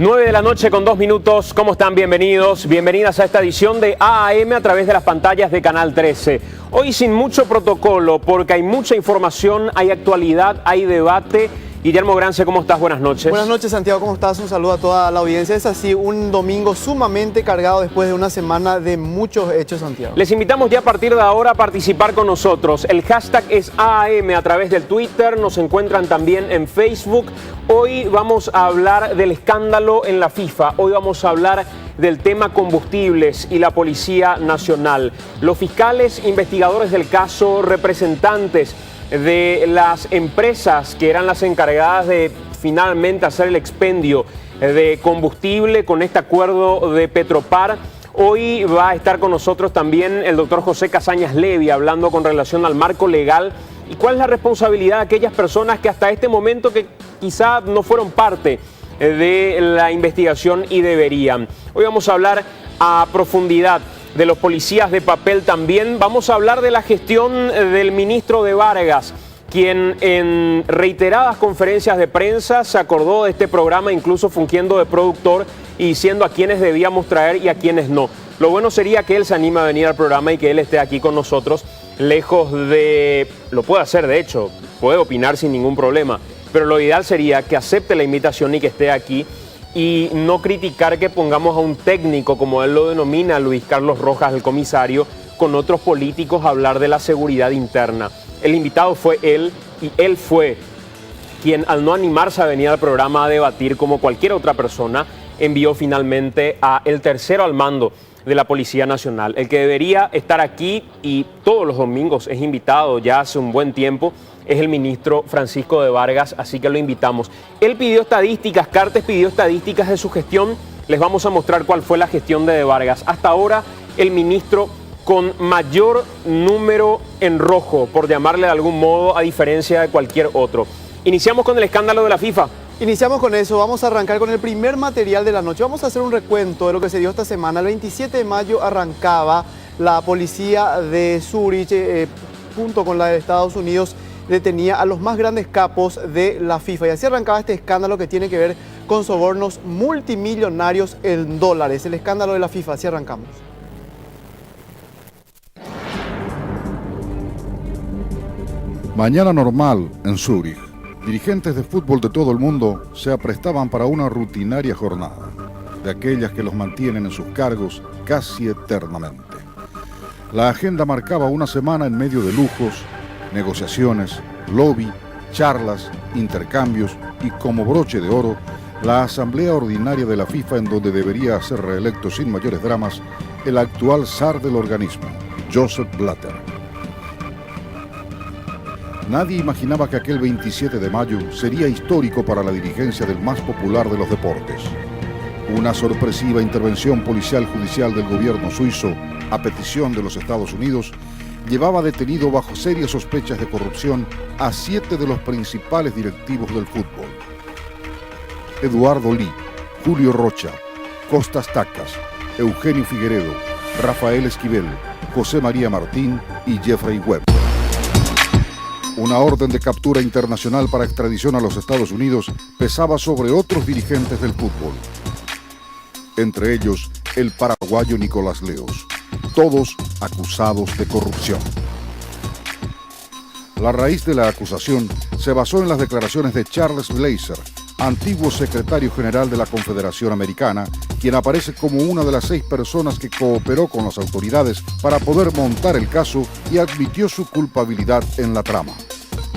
9 de la noche con 2 minutos. ¿Cómo están? Bienvenidos, bienvenidas a esta edición de AAM a través de las pantallas de Canal 13. Hoy sin mucho protocolo porque hay mucha información, hay actualidad, hay debate. Guillermo Grance, ¿cómo estás? Buenas noches. Buenas noches, Santiago, ¿cómo estás? Un saludo a toda la audiencia. Es así, un domingo sumamente cargado después de una semana de muchos hechos, Santiago. Les invitamos ya a partir de ahora a participar con nosotros. El hashtag es AAM a través del Twitter, nos encuentran también en Facebook. Hoy vamos a hablar del escándalo en la FIFA, hoy vamos a hablar del tema combustibles y la Policía Nacional. Los fiscales, investigadores del caso, representantes de las empresas que eran las encargadas de finalmente hacer el expendio de combustible con este acuerdo de Petropar. Hoy va a estar con nosotros también el doctor José Casañas Levy hablando con relación al marco legal y cuál es la responsabilidad de aquellas personas que hasta este momento que quizá no fueron parte de la investigación y deberían. Hoy vamos a hablar a profundidad de los policías de papel también. Vamos a hablar de la gestión del ministro de Vargas, quien en reiteradas conferencias de prensa se acordó de este programa, incluso fungiendo de productor y diciendo a quienes debíamos traer y a quienes no. Lo bueno sería que él se anime a venir al programa y que él esté aquí con nosotros, lejos de... Lo puede hacer, de hecho, puede opinar sin ningún problema, pero lo ideal sería que acepte la invitación y que esté aquí y no criticar que pongamos a un técnico, como él lo denomina, Luis Carlos Rojas, el comisario, con otros políticos a hablar de la seguridad interna. El invitado fue él y él fue quien, al no animarse a venir al programa a debatir como cualquier otra persona, envió finalmente a el tercero al mando de la Policía Nacional. El que debería estar aquí y todos los domingos es invitado ya hace un buen tiempo, es el ministro Francisco de Vargas, así que lo invitamos. Él pidió estadísticas, Cartes pidió estadísticas de su gestión. Les vamos a mostrar cuál fue la gestión de Vargas. Hasta ahora, el ministro con mayor número en rojo, por llamarle de algún modo, a diferencia de cualquier otro. Iniciamos con el escándalo de la FIFA. Iniciamos con eso, vamos a arrancar con el primer material de la noche. Vamos a hacer un recuento de lo que se dio esta semana. El 27 de mayo arrancaba la policía de Zurich, junto con la de Estados Unidos, detenía a los más grandes capos de la FIFA. Y así arrancaba este escándalo que tiene que ver con sobornos multimillonarios en dólares. El escándalo de la FIFA, así arrancamos. Mañana normal en Zúrich. Dirigentes de fútbol de todo el mundo se aprestaban para una rutinaria jornada, de aquellas que los mantienen en sus cargos casi eternamente. La agenda marcaba una semana en medio de lujos, negociaciones, lobby, charlas, intercambios y, como broche de oro, la asamblea ordinaria de la FIFA, en donde debería ser reelecto sin mayores dramas el actual zar del organismo, Joseph Blatter. Nadie imaginaba que aquel 27 de mayo sería histórico para la dirigencia del más popular de los deportes. Una sorpresiva intervención policial judicial del gobierno suizo, a petición de los Estados Unidos, llevaba detenido bajo serias sospechas de corrupción a 7 de los principales directivos del fútbol. Eduardo Lee, Julio Rocha, Costas Tacas, Eugenio Figueredo, Rafael Esquivel, José María Martín y Jeffrey Webb. Una orden de captura internacional para extradición a los Estados Unidos pesaba sobre otros dirigentes del fútbol. Entre ellos, el paraguayo Nicolás Leos. Todos acusados de corrupción. La raíz de la acusación se basó en las declaraciones de Charles Blazer, antiguo secretario general de la Confederación Americana, quien aparece como una de las 6 personas que cooperó con las autoridades para poder montar el caso y admitió su culpabilidad en la trama.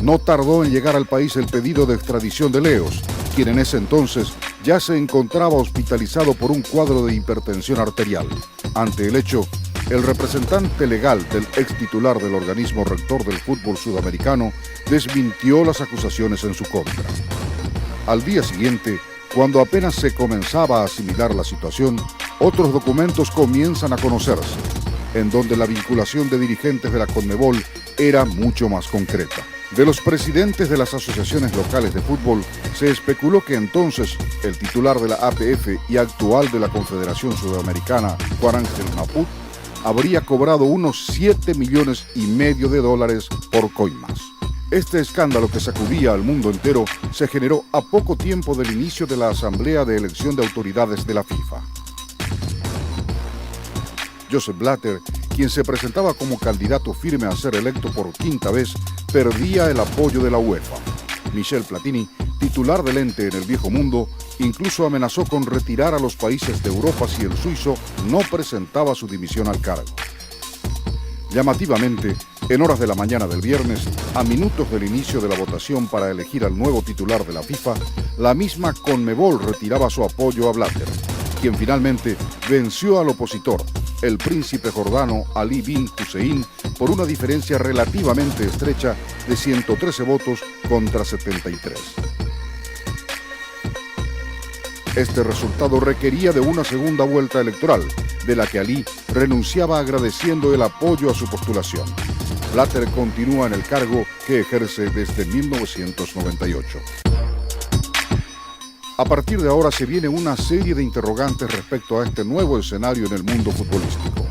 No tardó en llegar al país el pedido de extradición de Leos, quien en ese entonces ya se encontraba hospitalizado por un cuadro de hipertensión arterial. Ante el hecho, el representante legal del ex titular del organismo rector del fútbol sudamericano desmintió las acusaciones en su contra. Al día siguiente, cuando apenas se comenzaba a asimilar la situación, otros documentos comienzan a conocerse, en donde la vinculación de dirigentes de la Conmebol era mucho más concreta. De los presidentes de las asociaciones locales de fútbol, se especuló que entonces el titular de la APF y actual de la Confederación Sudamericana, Juan Ángel Naput, habría cobrado unos $7,5 millones de dólares por coimas. Este escándalo que sacudía al mundo entero se generó a poco tiempo del inicio de la Asamblea de Elección de Autoridades de la FIFA. Joseph Blatter, quien se presentaba como candidato firme a ser electo por quinta vez, perdía el apoyo de la UEFA. Michel Platini, titular del ente en el viejo mundo, incluso amenazó con retirar a los países de Europa si el suizo no presentaba su dimisión al cargo. Llamativamente, en horas de la mañana del viernes, a minutos del inicio de la votación para elegir al nuevo titular de la FIFA, la misma Conmebol retiraba su apoyo a Blatter, quien finalmente venció al opositor, el príncipe jordano Ali bin Hussein, por una diferencia relativamente estrecha de 113 votos contra 73. Este resultado requería de una segunda vuelta electoral, de la que Ali renunciaba agradeciendo el apoyo a su postulación. Blatter continúa en el cargo que ejerce desde 1998. A partir de ahora se viene una serie de interrogantes respecto a este nuevo escenario en el mundo futbolístico.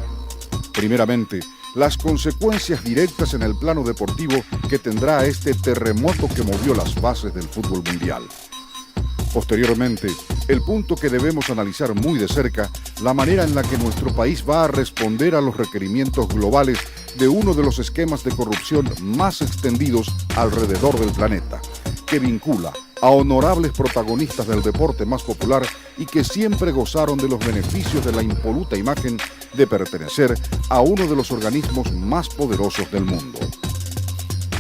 Primeramente, las consecuencias directas en el plano deportivo que tendrá este terremoto que movió las bases del fútbol mundial. Posteriormente, el punto que debemos analizar muy de cerca, la manera en la que nuestro país va a responder a los requerimientos globales de uno de los esquemas de corrupción más extendidos alrededor del planeta, que vincula a honorables protagonistas del deporte más popular y que siempre gozaron de los beneficios de la impoluta imagen de pertenecer a uno de los organismos más poderosos del mundo.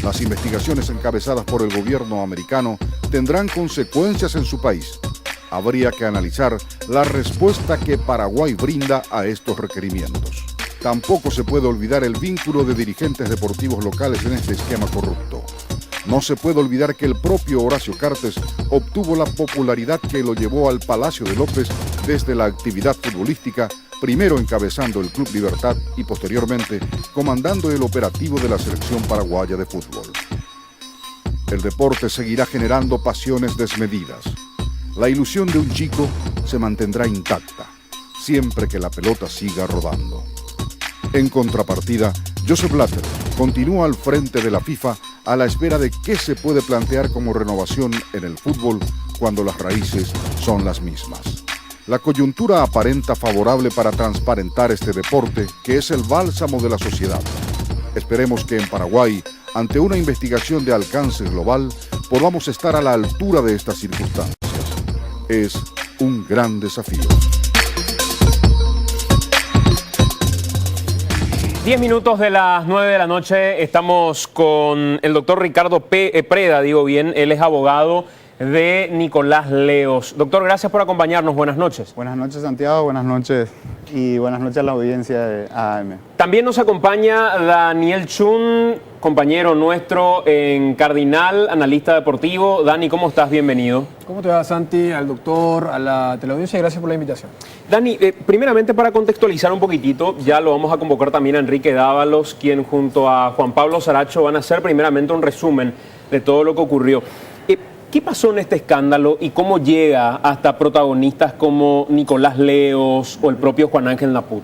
Las investigaciones encabezadas por el gobierno americano tendrán consecuencias en su país. Habría que analizar la respuesta que Paraguay brinda a estos requerimientos. Tampoco se puede olvidar el vínculo de dirigentes deportivos locales en este esquema corrupto. No se puede olvidar que el propio Horacio Cartes obtuvo la popularidad que lo llevó al Palacio de López desde la actividad futbolística, primero encabezando el Club Libertad y posteriormente comandando el operativo de la selección paraguaya de fútbol. El deporte seguirá generando pasiones desmedidas. La ilusión de un chico se mantendrá intacta, siempre que la pelota siga rodando. En contrapartida, Joseph Blatter continúa al frente de la FIFA a la espera de qué se puede plantear como renovación en el fútbol cuando las raíces son las mismas. La coyuntura aparenta favorable para transparentar este deporte, que es el bálsamo de la sociedad. Esperemos que en Paraguay, ante una investigación de alcance global, podamos estar a la altura de estas circunstancias. Es un gran desafío. 10 minutos de las 9 de la noche, estamos con el doctor Ricardo Preda, digo bien, él es abogado de Nicolás Leos. Doctor, gracias por acompañarnos, buenas noches. Buenas noches, Santiago, buenas noches y buenas noches a la audiencia de AM. También nos acompaña Daniel Chun, compañero nuestro en Cardinal, analista deportivo. Dani, ¿cómo estás? Bienvenido. ¿Cómo te va, Santi, al doctor, a la teleaudiencia? Gracias por la invitación. Dani, primeramente para contextualizar un poquitito, ya lo vamos a convocar también a Enrique Dávalos, quien junto a Juan Pablo Saracho van a hacer primeramente un resumen de todo lo que ocurrió. ¿Qué pasó en este escándalo y cómo llega hasta protagonistas como Nicolás Leos o el propio Juan Ángel Naput?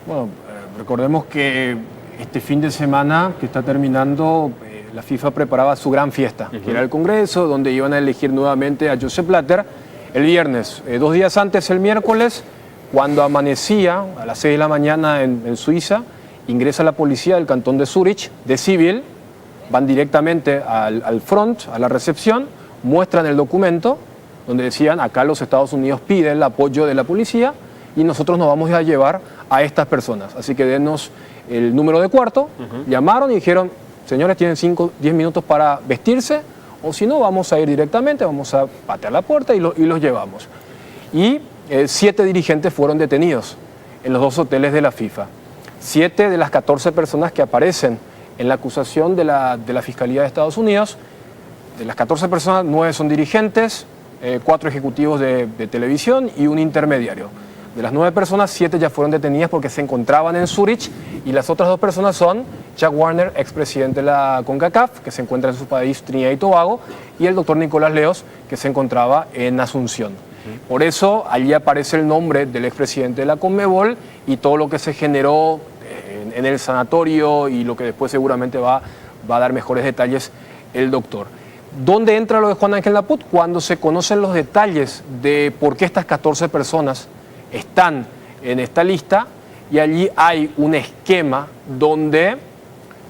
Bueno, recordemos que este fin de semana que está terminando, la FIFA preparaba su gran fiesta, que era el Congreso, donde iban a elegir nuevamente a Joseph Blatter el viernes. 2 días antes, el miércoles, cuando amanecía a las 6 de la mañana en Suiza, ingresa la policía del cantón de Zurich, de civil, van directamente al front, a la recepción, muestran el documento donde decían acá los Estados Unidos piden el apoyo de la policía y nosotros nos vamos a llevar a estas personas. Así que denos el número de cuarto. Llamaron y dijeron, señores, tienen 10 minutos para vestirse o si no vamos a ir directamente, vamos a patear la puerta y los llevamos. Y 7 dirigentes fueron detenidos en los 2 hoteles de la FIFA. 7 de las 14 personas que aparecen en la acusación de la Fiscalía de Estados Unidos. De las 14 personas, 9 son dirigentes, 4 ejecutivos de televisión y un intermediario. De las 9 personas, 7 ya fueron detenidas porque se encontraban en Zurich y las otras 2 personas son Jack Warner, expresidente de la CONCACAF, que se encuentra en su país Trinidad y Tobago, y el doctor Nicolás Leos, que se encontraba en Asunción. Por eso, allí aparece el nombre del expresidente de la Conmebol y todo lo que se generó en el sanatorio y lo que después seguramente va a dar mejores detalles el doctor. ¿Dónde entra lo de Juan Ángel Naput? Cuando se conocen los detalles de por qué estas 14 personas están en esta lista, y allí hay un esquema donde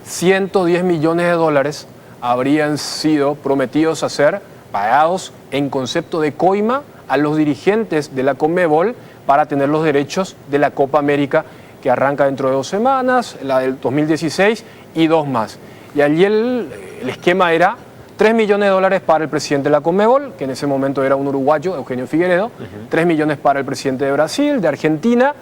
110 millones de dólares habrían sido prometidos a ser pagados en concepto de coima a los dirigentes de la Conmebol para tener los derechos de la Copa América, que arranca dentro de 2 semanas, la del 2016 y 2 más. Y allí el esquema era 3 millones de dólares para el presidente de la Conmebol, que en ese momento era un uruguayo, Eugenio Figueredo, 3 millones para el presidente de Brasil, de Argentina,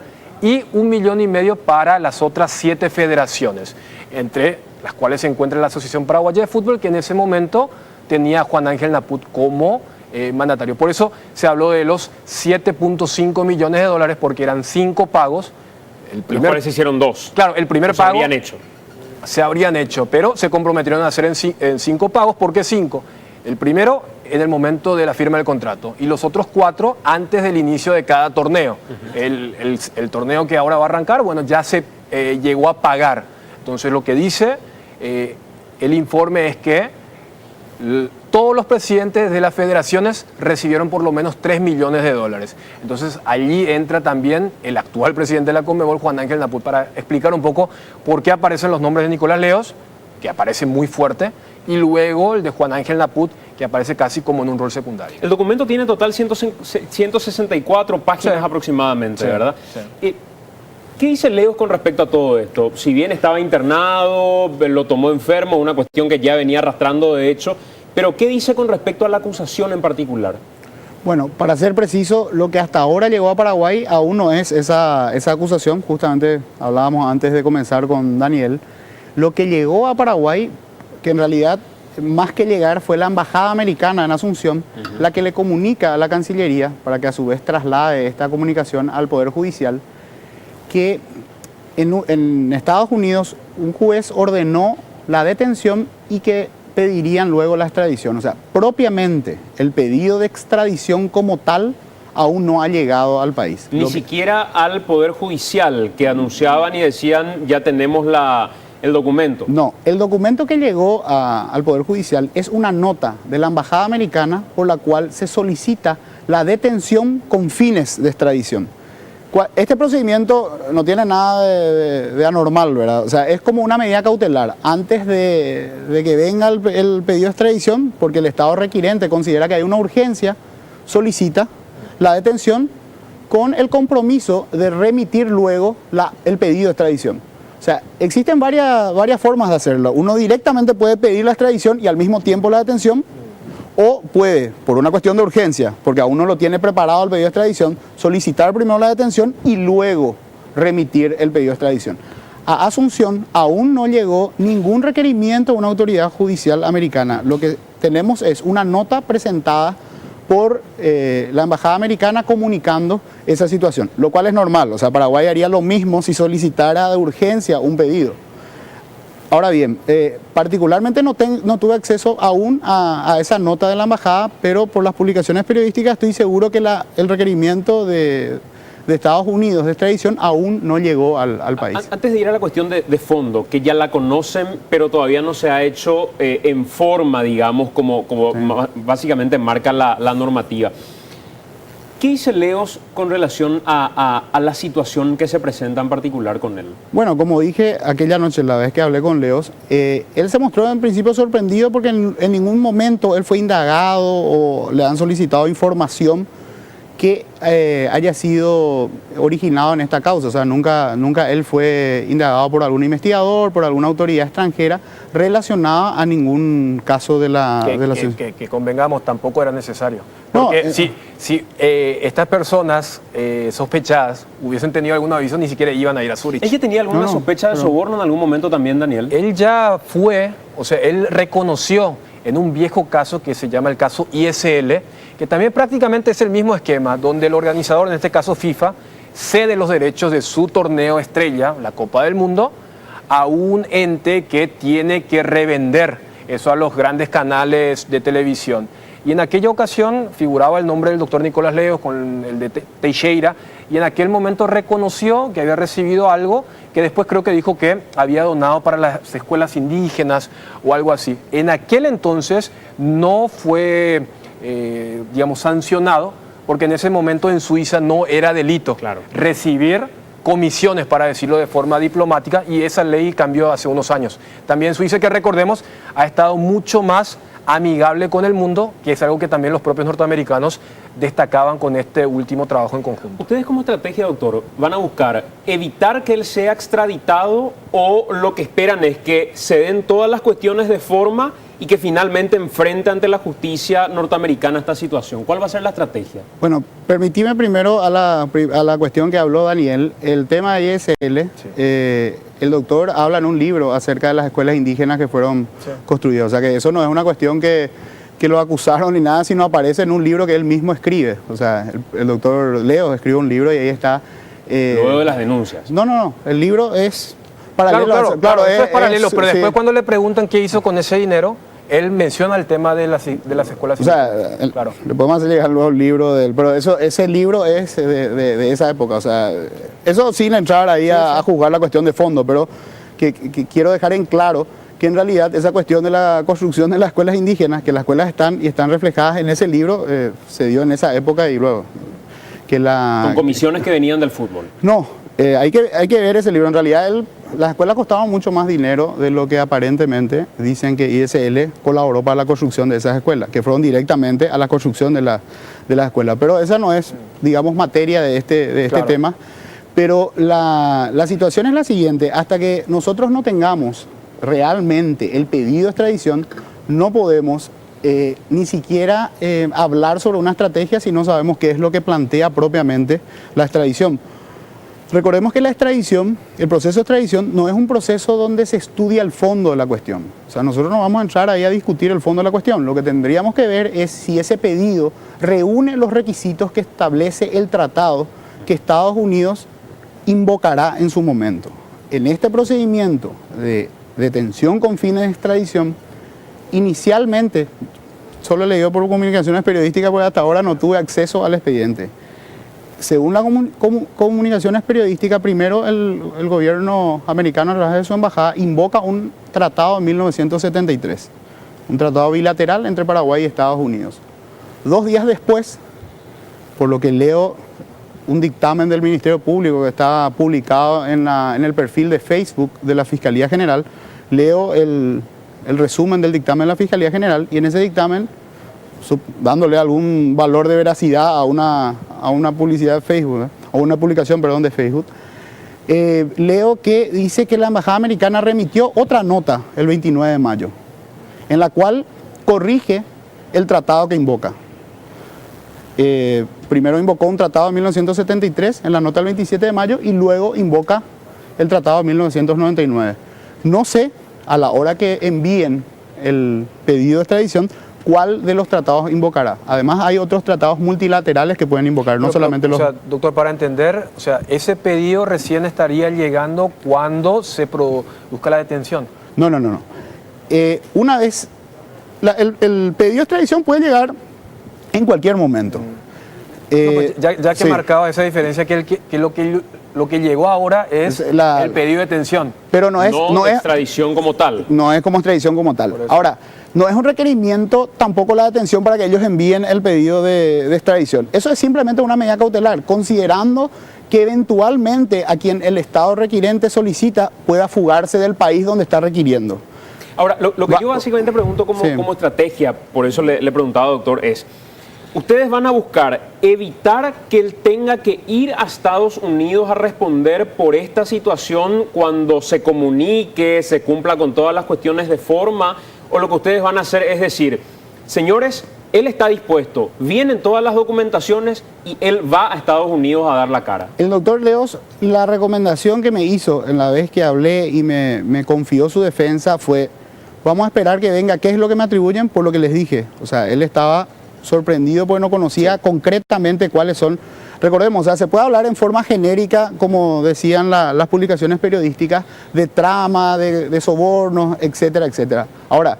y 1,5 millones para las otras 7 federaciones, entre las cuales se encuentra la Asociación Paraguaya de Fútbol, que en ese momento tenía a Juan Ángel Naput como mandatario. Por eso se habló de los 7,5 millones de dólares, porque eran 5 pagos. Los cuales se hicieron 2. Claro, el primer pago se habrían hecho, pero se comprometieron a hacer en 5 pagos. ¿Por qué 5? El primero en el momento de la firma del contrato y los otros 4 antes del inicio de cada torneo. El torneo que ahora va a arrancar, bueno, ya se llegó a pagar. Entonces lo que dice el informe es que todos los presidentes de las federaciones recibieron por lo menos 3 millones de dólares. Entonces allí entra también el actual presidente de la Conmebol, Juan Ángel Naput, para explicar un poco por qué aparecen los nombres de Nicolás Leos, que aparece muy fuerte, y luego el de Juan Ángel Naput, que aparece casi como en un rol secundario. El documento tiene total 164 páginas aproximadamente, sí, ¿verdad? Sí. ¿Qué dice Leos con respecto a todo esto? Si bien estaba internado, lo tomó enfermo, una cuestión que ya venía arrastrando de hecho, pero ¿qué dice con respecto a la acusación en particular? Bueno, para ser preciso, lo que hasta ahora llegó a Paraguay aún no es esa acusación. Justamente hablábamos antes de comenzar con Daniel. Lo que llegó a Paraguay, que en realidad más que llegar fue la embajada americana en Asunción, la que le comunica a la Cancillería para que a su vez traslade esta comunicación al Poder Judicial, que en Estados Unidos un juez ordenó la detención y que pedirían luego la extradición. O sea, propiamente el pedido de extradición como tal aún no ha llegado al país. Ni siquiera al Poder Judicial, que anunciaban y decían ya tenemos el documento. No, el documento que llegó al Poder Judicial es una nota de la Embajada Americana por la cual se solicita la detención con fines de extradición. Este procedimiento no tiene nada de anormal, ¿verdad? O sea, es como una medida cautelar. Antes de que venga el pedido de extradición, porque el Estado requirente considera que hay una urgencia, solicita la detención con el compromiso de remitir luego el pedido de extradición. O sea, existen varias formas de hacerlo. Uno directamente puede pedir la extradición y al mismo tiempo la detención, o puede, por una cuestión de urgencia, porque aún no lo tiene preparado el pedido de extradición, solicitar primero la detención y luego remitir el pedido de extradición. A Asunción aún no llegó ningún requerimiento de una autoridad judicial americana. Lo que tenemos es una nota presentada por la Embajada Americana comunicando esa situación, lo cual es normal. O sea, Paraguay haría lo mismo si solicitara de urgencia un pedido. Ahora bien, particularmente no tuve acceso aún a esa nota de la embajada, pero por las publicaciones periodísticas estoy seguro que el requerimiento de Estados Unidos de extradición aún no llegó al país. Antes de ir a la cuestión de fondo, que ya la conocen, pero todavía no se ha hecho en forma, digamos, como sí, básicamente marca la normativa. ¿Qué dice Leos con relación a la situación que se presenta en particular con él? Bueno, como dije aquella noche, la vez que hablé con Leos, él se mostró en principio sorprendido porque en ningún momento él fue indagado o le han solicitado información que haya sido originado en esta causa. O sea, nunca él fue indagado por algún investigador, por alguna autoridad extranjera relacionada a ningún caso de la... Que convengamos, tampoco era necesario. Porque no, si estas personas sospechadas hubiesen tenido algún aviso, ni siquiera iban a ir a Zurich. ¿Ella tenía alguna sospecha de soborno en algún momento también, Daniel? Él ya fue, o sea, él reconoció en un viejo caso que se llama el caso ISL, que también prácticamente es el mismo esquema, donde el organizador, en este caso FIFA, cede los derechos de su torneo estrella, la Copa del Mundo, a un ente que tiene que revender eso a los grandes canales de televisión. Y en aquella ocasión figuraba el nombre del doctor Nicolás Leos con el de Teixeira, y en aquel momento reconoció que había recibido algo que después creo que dijo que había donado para las escuelas indígenas o algo así. En aquel entonces no fue, digamos, sancionado, porque en ese momento en Suiza no era delito recibir comisiones, para decirlo de forma diplomática, y esa ley cambió hace unos años. También Suiza, que recordemos, ha estado mucho más amigable con el mundo, que es algo que también los propios norteamericanos destacaban con este último trabajo en conjunto. ¿Ustedes como estrategia, doctor, van a buscar evitar que él sea extraditado o lo que esperan es que se den todas las cuestiones de forma y que finalmente enfrente ante la justicia norteamericana esta situación? ¿Cuál va a ser la estrategia? Bueno, permitime primero a la cuestión que habló Daniel, el tema de ISL. El doctor habla en un libro acerca de las escuelas indígenas que fueron construidas. O sea que eso no es una cuestión que lo acusaron ni nada, sino aparece en un libro que él mismo escribe. O sea, el doctor Leo escribe un libro y ahí está. Luego de las denuncias. No. El libro es paralelo. Claro, eso es paralelo, pero después sí. cuando le preguntan qué hizo con ese dinero, él menciona el tema de las escuelas. O sea, le podemos hacer llegar luego el libro pero ese libro es de esa época. O sea, eso sin entrar ahí a jugar la cuestión de fondo, pero que quiero dejar en claro que en realidad esa cuestión de la construcción de las escuelas indígenas, que las escuelas están reflejadas en ese libro, se dio en esa época y luego que Con comisiones que venían del fútbol. No, hay que ver ese libro. En realidad las escuelas costaban mucho más dinero de lo que aparentemente dicen que ISL colaboró para la construcción de esas escuelas, que fueron directamente a la construcción de las escuelas. Pero esa no es, digamos, materia de este tema. Pero la situación es la siguiente: hasta que nosotros no tengamos realmente el pedido de extradición, no podemos ni siquiera hablar sobre una estrategia si no sabemos qué es lo que plantea propiamente la extradición. Recordemos que la extradición, el proceso de extradición, no es un proceso donde se estudia el fondo de la cuestión. O sea, nosotros no vamos a entrar ahí a discutir el fondo de la cuestión. Lo que tendríamos que ver es si ese pedido reúne los requisitos que establece el tratado que Estados Unidos invocará en su momento. En este procedimiento de detención con fines de extradición, inicialmente, solo leí por comunicaciones periodísticas porque hasta ahora no tuve acceso al expediente. Según las comunicaciones periodísticas, primero el gobierno americano a través de su embajada invoca un tratado de 1973, un tratado bilateral entre Paraguay y Estados Unidos. 2 días después, por lo que leo un dictamen del Ministerio Público que está publicado en el perfil de Facebook de la Fiscalía General, leo el resumen del dictamen de la Fiscalía General y en ese dictamen, dándole algún valor de veracidad a una publicidad de Facebook, o una publicación, perdón, de Facebook, leo que dice que la Embajada Americana remitió otra nota el 29 de mayo, en la cual corrige el tratado que invoca. Primero invocó un tratado de 1973 en la nota del 27 de mayo y luego invoca el tratado de 1999. No sé, a la hora que envíen el pedido de extradición, cuál de los tratados invocará. Además, hay otros tratados multilaterales que pueden invocar, no solamente los... O sea, doctor, para entender, o sea, ese pedido recién estaría llegando cuando se produzca la detención. No. Una vez... el pedido de extradición puede llegar en cualquier momento. Pues ya que sí. Marcaba esa diferencia, que lo que llegó ahora es el pedido de detención. Pero no es extradición como tal. No es como extradición como tal. Ahora, no es un requerimiento tampoco la detención para que ellos envíen el pedido de extradición. Eso es simplemente una medida cautelar, considerando que eventualmente a quien el Estado requirente solicita pueda fugarse del país donde está requiriendo. Ahora, lo que yo básicamente pregunto como estrategia, por eso le preguntaba, doctor, es... Ustedes van a buscar evitar que él tenga que ir a Estados Unidos a responder por esta situación cuando se comunique, se cumpla con todas las cuestiones de forma, o lo que ustedes van a hacer es decir, señores, él está dispuesto, vienen todas las documentaciones y él va a Estados Unidos a dar la cara. El doctor Leos, la recomendación que me hizo en la vez que hablé y me confió su defensa fue, vamos a esperar que venga, ¿qué es lo que me atribuyen? Por lo que les dije, o sea, él estaba sorprendido porque no conocía concretamente cuáles son. Recordemos, o sea, se puede hablar en forma genérica, como decían las publicaciones periodísticas, de trama, de sobornos, etcétera, etcétera. Ahora,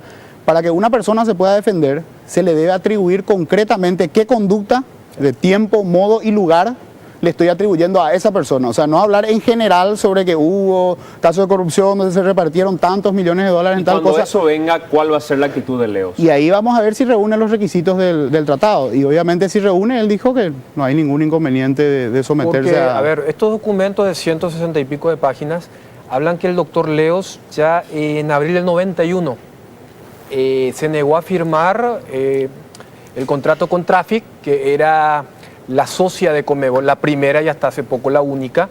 Para que una persona se pueda defender, se le debe atribuir concretamente qué conducta de tiempo, modo y lugar le estoy atribuyendo a esa persona. O sea, no hablar en general sobre que hubo casos de corrupción donde se repartieron tantos millones de dólares en tal cosa. Cuando eso venga, ¿cuál va a ser la actitud de Leos? Y ahí vamos a ver si reúne los requisitos del tratado. Y obviamente si reúne, él dijo que no hay ningún inconveniente de someterse Porque, a ver, estos documentos de 160 y pico de páginas hablan que el doctor Leos ya en abril del 91 se negó a firmar el contrato con Traffic, que era la socia de Conmebol, la primera y hasta hace poco la única,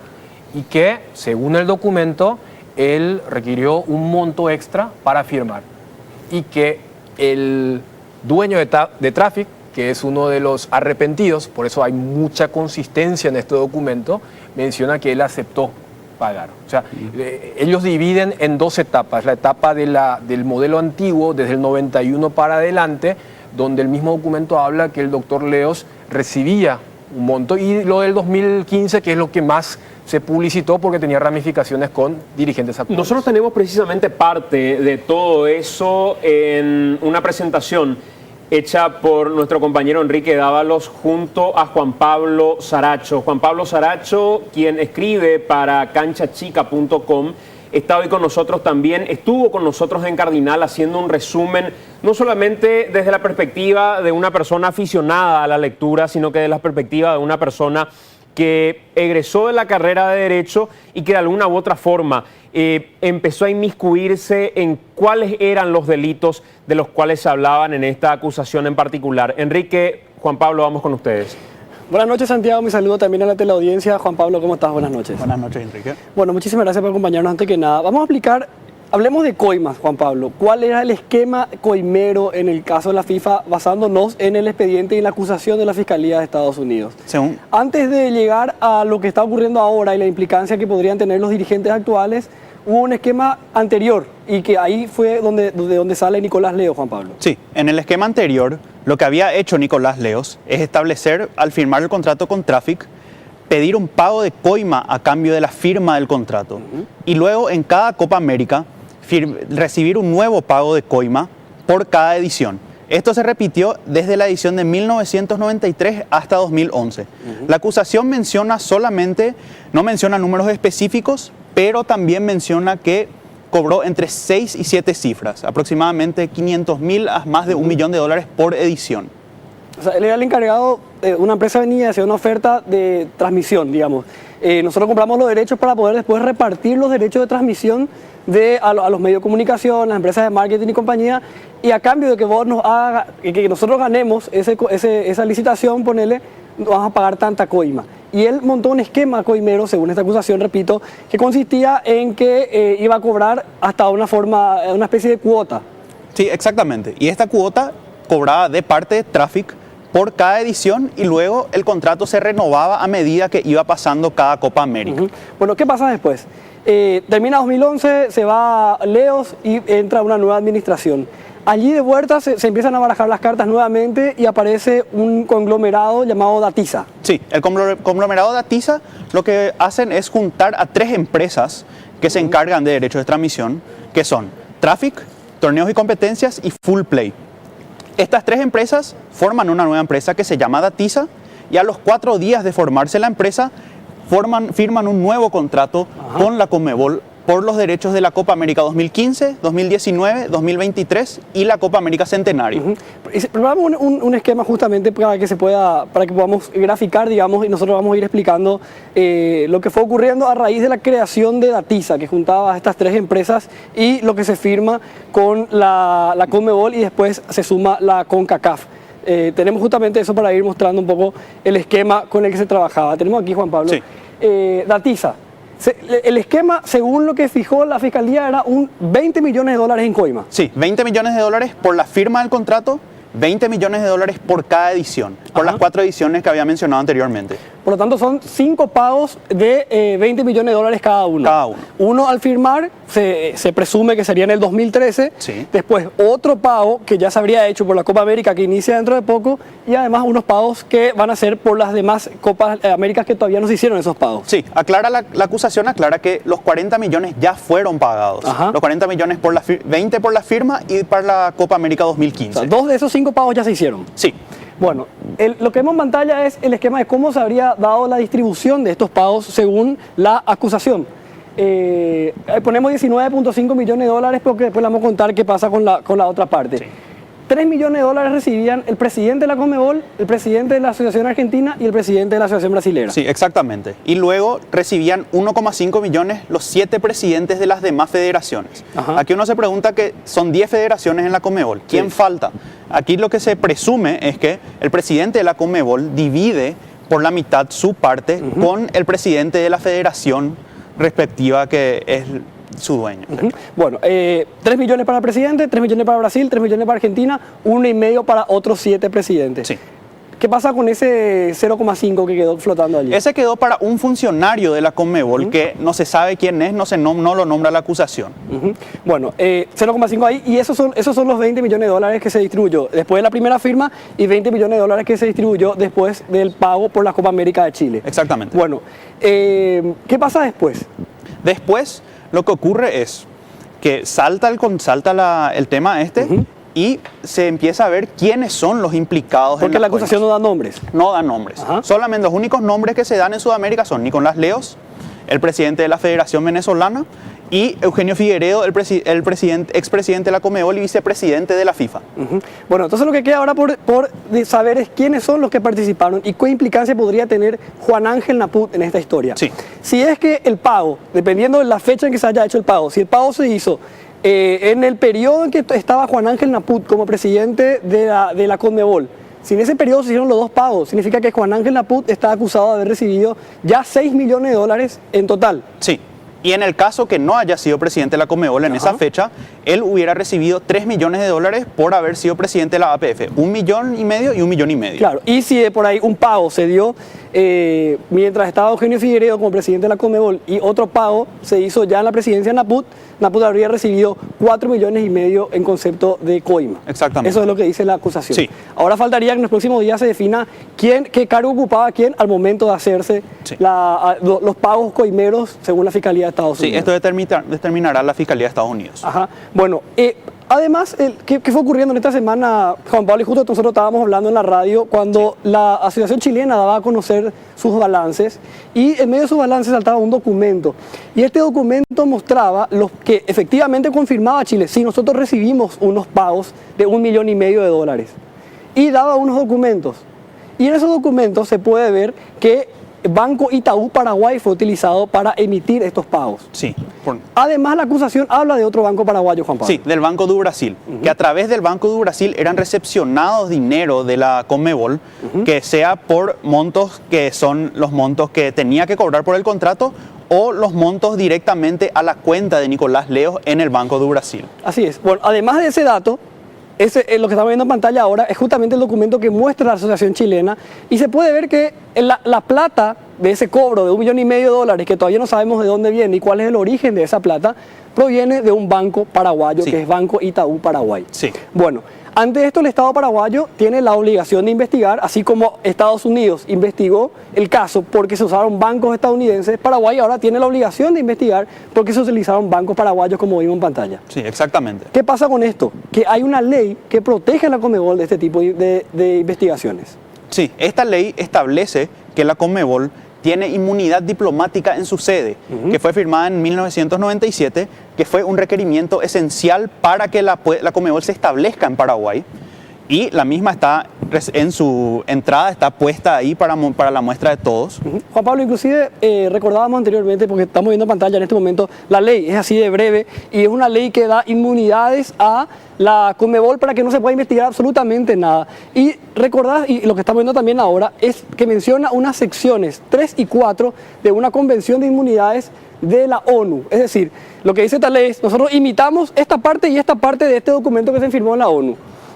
y que, según el documento, él requirió un monto extra para firmar. Y que el dueño de Traffic, que es uno de los arrepentidos, por eso hay mucha consistencia en este documento, menciona que él aceptó pagar. O sea, ellos dividen en dos etapas. La etapa del modelo antiguo, desde el 91 para adelante, donde el mismo documento habla que el doctor Leos recibía un monto, y lo del 2015, que es lo que más se publicitó porque tenía ramificaciones con dirigentes actuales. Nosotros tenemos precisamente parte de todo eso en una presentación hecha por nuestro compañero Enrique Dávalos junto a Juan Pablo Saracho. Juan Pablo Saracho, quien escribe para canchachica.com, está hoy con nosotros también, estuvo con nosotros en Cardinal haciendo un resumen, no solamente desde la perspectiva de una persona aficionada a la lectura, sino que desde la perspectiva de una persona que egresó de la carrera de Derecho y que de alguna u otra forma empezó a inmiscuirse en cuáles eran los delitos de los cuales se hablaban en esta acusación en particular. Enrique, Juan Pablo, vamos con ustedes. Buenas noches, Santiago. Mi saludo también a la teleaudiencia. Juan Pablo, ¿cómo estás? Buenas noches. Buenas noches, Enrique. Bueno, muchísimas gracias por acompañarnos antes que nada. Vamos a explicar, hablemos de coimas, Juan Pablo. ¿Cuál era el esquema coimero en el caso de la FIFA, basándonos en el expediente y en la acusación de la Fiscalía de Estados Unidos? Antes de llegar a lo que está ocurriendo ahora y la implicancia que podrían tener los dirigentes actuales, hubo un esquema anterior y que ahí fue de donde sale Nicolás Leos, Juan Pablo. Sí, en el esquema anterior, lo que había hecho Nicolás Leos es establecer, al firmar el contrato con Traffic, pedir un pago de coima a cambio de la firma del contrato. Y luego, en cada Copa América, recibir un nuevo pago de coima por cada edición. Esto se repitió desde la edición de 1993 hasta 2011. La acusación no menciona números específicos, pero también menciona que cobró entre 6 y 7 cifras, aproximadamente 500.000 a más de $1 millón por edición. O sea, él era el encargado, una empresa venía a hacer una oferta de transmisión, digamos. Nosotros compramos los derechos para poder después repartir los derechos de transmisión a los medios de comunicación, las empresas de marketing y compañía, y a cambio de que vos que nosotros ganemos esa licitación, ponele, nos vamos a pagar tanta coima. Y él montó un esquema coimero, según esta acusación, repito, que consistía en que iba a cobrar hasta una especie de cuota. Sí, exactamente. Y esta cuota cobraba de parte de Traffic por cada edición y luego el contrato se renovaba a medida que iba pasando cada Copa América. Bueno, ¿qué pasa después? Termina 2011, se va Leos y entra una nueva administración. Allí de vuelta se empiezan a barajar las cartas nuevamente y aparece un conglomerado llamado Datiza. Sí, el conglomerado Datiza lo que hacen es juntar a 3 empresas que se encargan de derechos de transmisión, que son Traffic, Torneos y Competencias y Full Play. Estas 3 empresas forman una nueva empresa que se llama Datiza y a los 4 días de formarse la empresa firman un nuevo contrato con la Conmebol por los derechos de la Copa América 2015, 2019, 2023 y la Copa América Centenario. Probamos un esquema justamente para que podamos graficar, digamos, y nosotros vamos a ir explicando lo que fue ocurriendo a raíz de la creación de Datiza, que juntaba a estas 3 empresas y lo que se firma con la Conmebol y después se suma la CONCACAF. Tenemos justamente eso para ir mostrando un poco el esquema con el que se trabajaba. Tenemos aquí, Juan Pablo, sí. Datiza. El esquema, según lo que fijó la Fiscalía, era un $20 millones en coima. Sí, $20 millones por la firma del contrato, $20 millones por cada edición, por las 4 ediciones que había mencionado anteriormente. Por lo tanto, son 5 pagos de 20 millones de dólares cada uno. Cada uno. Uno al firmar, se presume que sería en el 2013. Sí. Después, otro pago que ya se habría hecho por la Copa América, que inicia dentro de poco. Y además, unos pagos que van a ser por las demás Copas Américas que todavía no se hicieron esos pagos. Sí, la acusación aclara que los 40 millones ya fueron pagados. Ajá. Los 40 millones por 20 por la firma y para la Copa América O 2015. sea, 2 de esos 5 pagos ya se hicieron. Sí. Bueno, lo que vemos en pantalla es el esquema de cómo se habría dado la distribución de estos pagos según la acusación. Ponemos 19.5 millones de dólares porque después le vamos a contar qué pasa con la otra parte. Sí. 3 millones de dólares recibían el presidente de la Conmebol, el presidente de la Asociación Argentina y el presidente de la Asociación Brasilera. Sí, exactamente. Y luego recibían 1,5 millones los 7 presidentes de las demás federaciones. Ajá. Aquí uno se pregunta que son 10 federaciones en la Conmebol. ¿Quién Sí. falta? Aquí lo que se presume es que el presidente de la Conmebol divide por la mitad su parte con el presidente de la federación respectiva que es su dueño. Ujú. Bueno, 3 millones para el presidente, 3 millones para Brasil, 3 millones para Argentina, 1,5 para otros 7 presidentes. Sí. ¿Qué pasa con ese 0,5 que quedó flotando allí? Ese quedó para un funcionario de la Conmebol que no se sabe quién es, no lo nombra la acusación. Ujú. Bueno, 0,5 ahí, y esos son los 20 millones de dólares que se distribuyó después de la primera firma y 20 millones de dólares que se distribuyó después del pago por la Copa América de Chile. Exactamente. Bueno, ¿qué pasa después? Después, lo que ocurre es que salta el tema y se empieza a ver quiénes son los implicados en Porque las la acusación no da nombres. coimas. No da nombres. Ajá. Solamente los únicos nombres que se dan en Sudamérica son Nicolás Leos, el presidente de la Federación Venezolana, y Eugenio Figueiredo, expresidente de la Conmebol y vicepresidente de la FIFA. Ujú. Bueno, entonces lo que queda ahora por saber es quiénes son los que participaron y qué implicancia podría tener Juan Ángel Naput en esta historia. Sí. Si es que el pago, dependiendo de la fecha en que se haya hecho el pago, si el pago se hizo en el periodo en que estaba Juan Ángel Naput como presidente de la Conmebol, si en ese periodo se hicieron los 2 pagos, significa que Juan Ángel Naput está acusado de haber recibido ya 6 millones de dólares en total. Sí. Y en el caso que no haya sido presidente de la Conmebol en esa fecha, él hubiera recibido 3 millones de dólares por haber sido presidente de la APF. 1,5 millones y 1,5 millones. Claro, y si por ahí un pago se dio mientras estaba Eugenio Figueiredo como presidente de la Conmebol y otro pago se hizo ya en la presidencia de Naput habría recibido 4,5 millones en concepto de coima. Exactamente. Eso es lo que dice la acusación. Sí. Ahora faltaría que en los próximos días se defina qué cargo ocupaba quién al momento de hacerse Sí. los pagos coimeros según la Fiscalía de Estados Sí, Unidos. esto determinará la Fiscalía de Estados Unidos. Ajá. Bueno, además, ¿qué fue ocurriendo en esta semana, Juan Pablo? Y justo nosotros estábamos hablando en la radio cuando la Asociación Chilena daba a conocer sus balances y en medio de sus balances saltaba un documento. Y este documento mostraba los que efectivamente confirmaba Chile. Sí, nosotros recibimos unos pagos de 1,5 millones de dólares. Y daba unos documentos. Y en esos documentos se puede ver que Banco Itaú Paraguay fue utilizado para emitir estos pagos. Sí. Además, la acusación habla de otro banco paraguayo, Juan Pablo. Sí, del Banco do Brasil, que a través del Banco do Brasil eran recepcionados dinero de la Conmebol, que sea por montos que son los montos que tenía que cobrar por el contrato o los montos directamente a la cuenta de Nicolás Leos en el Banco do Brasil. Así es. Bueno, además de ese dato, lo que estamos viendo en pantalla ahora es justamente el documento que muestra la Asociación Chilena y se puede ver que la plata de ese cobro de 1,5 millones de dólares, que todavía no sabemos de dónde viene y cuál es el origen de esa plata, proviene de un banco paraguayo, Sí. que es Banco Itaú Paraguay. Sí. Bueno, ante esto el Estado paraguayo tiene la obligación de investigar, así como Estados Unidos investigó el caso porque se usaron bancos estadounidenses, Paraguay ahora tiene la obligación de investigar porque se utilizaron bancos paraguayos como vimos en pantalla. Sí, exactamente. ¿Qué pasa con esto? Que hay una ley que protege a la Conmebol de este tipo de investigaciones. Sí, esta ley establece que la Conmebol tiene inmunidad diplomática en su sede, que fue firmada en 1997, que fue un requerimiento esencial para que la Conmebol se establezca en Paraguay. Y la misma está en su entrada, está puesta ahí para la muestra de todos. Juan Pablo, inclusive recordábamos anteriormente, porque estamos viendo en pantalla en este momento, la ley es así de breve y es una ley que da inmunidades a la Conmebol para que no se pueda investigar absolutamente nada. Y recordad, y lo que estamos viendo también ahora, es que menciona unas secciones 3 y 4 de una convención de inmunidades de la ONU. Es decir, lo que dice esta ley es, nosotros imitamos esta parte y esta parte de este documento que se firmó en la ONU.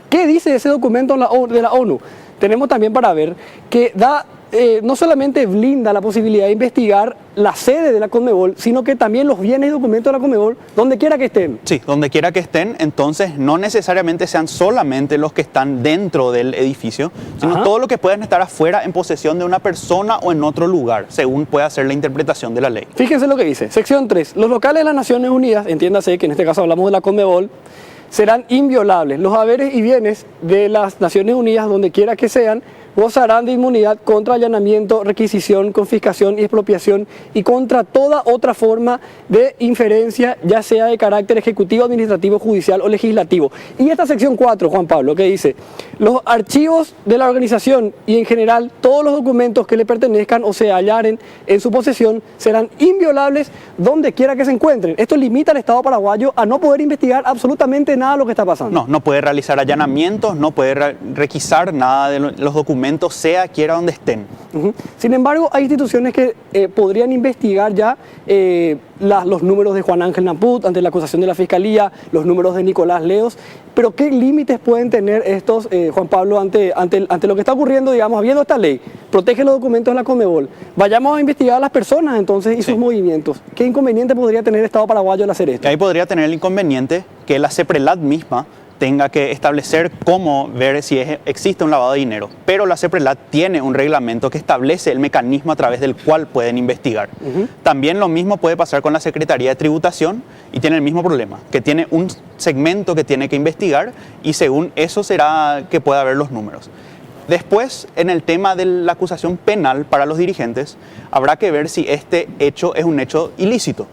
¿Qué dice ese documento de la ONU? Tenemos también para ver que da no solamente blinda la posibilidad de investigar la sede de la Conmebol, sino que también los bienes y documentos de la Conmebol, donde quiera que estén. Sí, donde quiera que estén, entonces no necesariamente sean solamente los que están dentro del edificio, sino Ajá. todo lo que puedan estar afuera en posesión de una persona o en otro lugar, según pueda ser la interpretación de la ley. Fíjense lo que dice, sección 3. Los locales de las Naciones Unidas, entiéndase que en este caso hablamos de la Conmebol, serán inviolables. Los haberes y bienes de las Naciones Unidas, donde quiera que sean, gozarán de inmunidad contra allanamiento, requisición, confiscación y expropiación y contra toda otra forma de inferencia, ya sea de carácter ejecutivo, administrativo, judicial o legislativo. Y esta sección 4, Juan Pablo, que dice, los archivos de la organización y en general todos los documentos que le pertenezcan o se hallaren en su posesión serán inviolables donde quiera que se encuentren. Esto limita al Estado paraguayo a no poder investigar absolutamente nada de lo que está pasando. No puede realizar allanamientos, no puede requisar nada de los documentos, sea quiera donde estén. Ujú. Sin embargo, hay instituciones que podrían investigar ya los números de Juan Ángel Naput ante la acusación de la Fiscalía, los números de Nicolás Leos, pero ¿qué límites pueden tener estos, Juan Pablo, ante lo que está ocurriendo, digamos, habiendo esta ley? Protege los documentos de la Conmebol. Vayamos a investigar a las personas entonces y sus movimientos. ¿Qué inconveniente podría tener el Estado paraguayo al hacer esto? Y ahí podría tener el inconveniente que la CEPRELAT misma tenga que establecer cómo ver si existe un lavado de dinero. Pero la CEPRELAT tiene un reglamento que establece el mecanismo a través del cual pueden investigar. También lo mismo puede pasar con la Secretaría de Tributación y tiene el mismo problema, que tiene un segmento que tiene que investigar y según eso será que pueda ver los números. Después, en el tema de la acusación penal para los dirigentes, habrá que ver si este hecho es un hecho ilícito.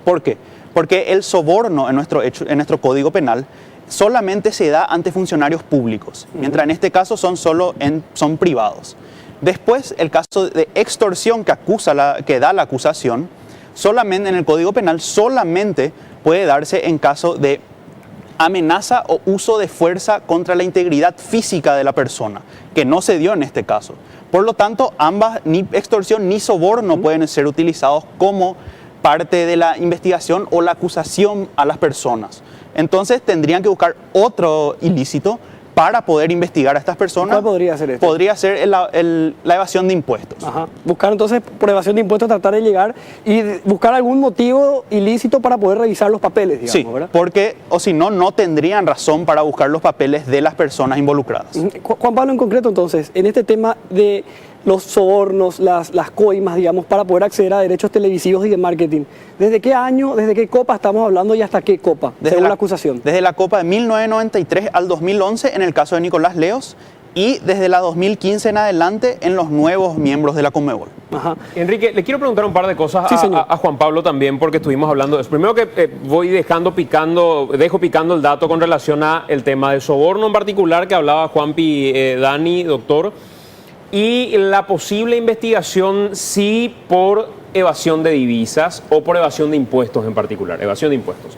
¿Por qué? Porque el soborno en nuestro Código Penal solamente se da ante funcionarios públicos, mientras en este caso son privados. Después, el caso de extorsión que da la acusación, solamente en el Código Penal solamente puede darse en caso de amenaza o uso de fuerza contra la integridad física de la persona, que no se dio en este caso. Por lo tanto, ambas, ni extorsión ni soborno, pueden ser utilizados como parte de la investigación o la acusación a las personas. Entonces tendrían que buscar otro ilícito para poder investigar a estas personas. ¿Cuál podría ser este? Podría ser la evasión de impuestos. Ajá. Buscar entonces por evasión de impuestos, tratar de llegar y buscar algún motivo ilícito para poder revisar los papeles, digamos, Sí, ¿verdad? porque o si no, no tendrían razón para buscar los papeles de las personas involucradas. Juan Pablo, en concreto entonces, en este tema de los sobornos, las coimas, digamos, para poder acceder a derechos televisivos y de marketing, ¿desde qué año, desde qué copa estamos hablando y hasta qué copa, según la acusación? Desde la copa de 1993 al 2011 en el caso de Nicolás Leos y desde la 2015 en adelante en los nuevos miembros de la Conmebol. Ajá. Enrique, le quiero preguntar un par de cosas Sí, señor. a Juan Pablo también, porque estuvimos hablando de eso. Primero que dejo picando el dato con relación al tema de soborno en particular que hablaba Juanpi, Dani, doctor, y la posible investigación sí por evasión de divisas o por evasión de impuestos en particular, evasión de impuestos.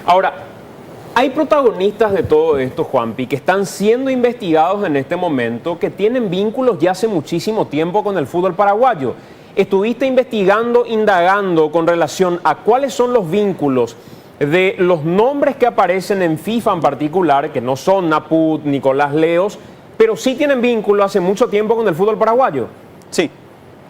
Ahora, hay protagonistas de todo esto, Juanpi, que están siendo investigados en este momento, que tienen vínculos ya hace muchísimo tiempo con el fútbol paraguayo. Estuviste investigando, indagando con relación a cuáles son los vínculos de los nombres que aparecen en FIFA en particular, que no son Naput, Nicolás Leos, pero sí tienen vínculo hace mucho tiempo con el fútbol paraguayo. Sí.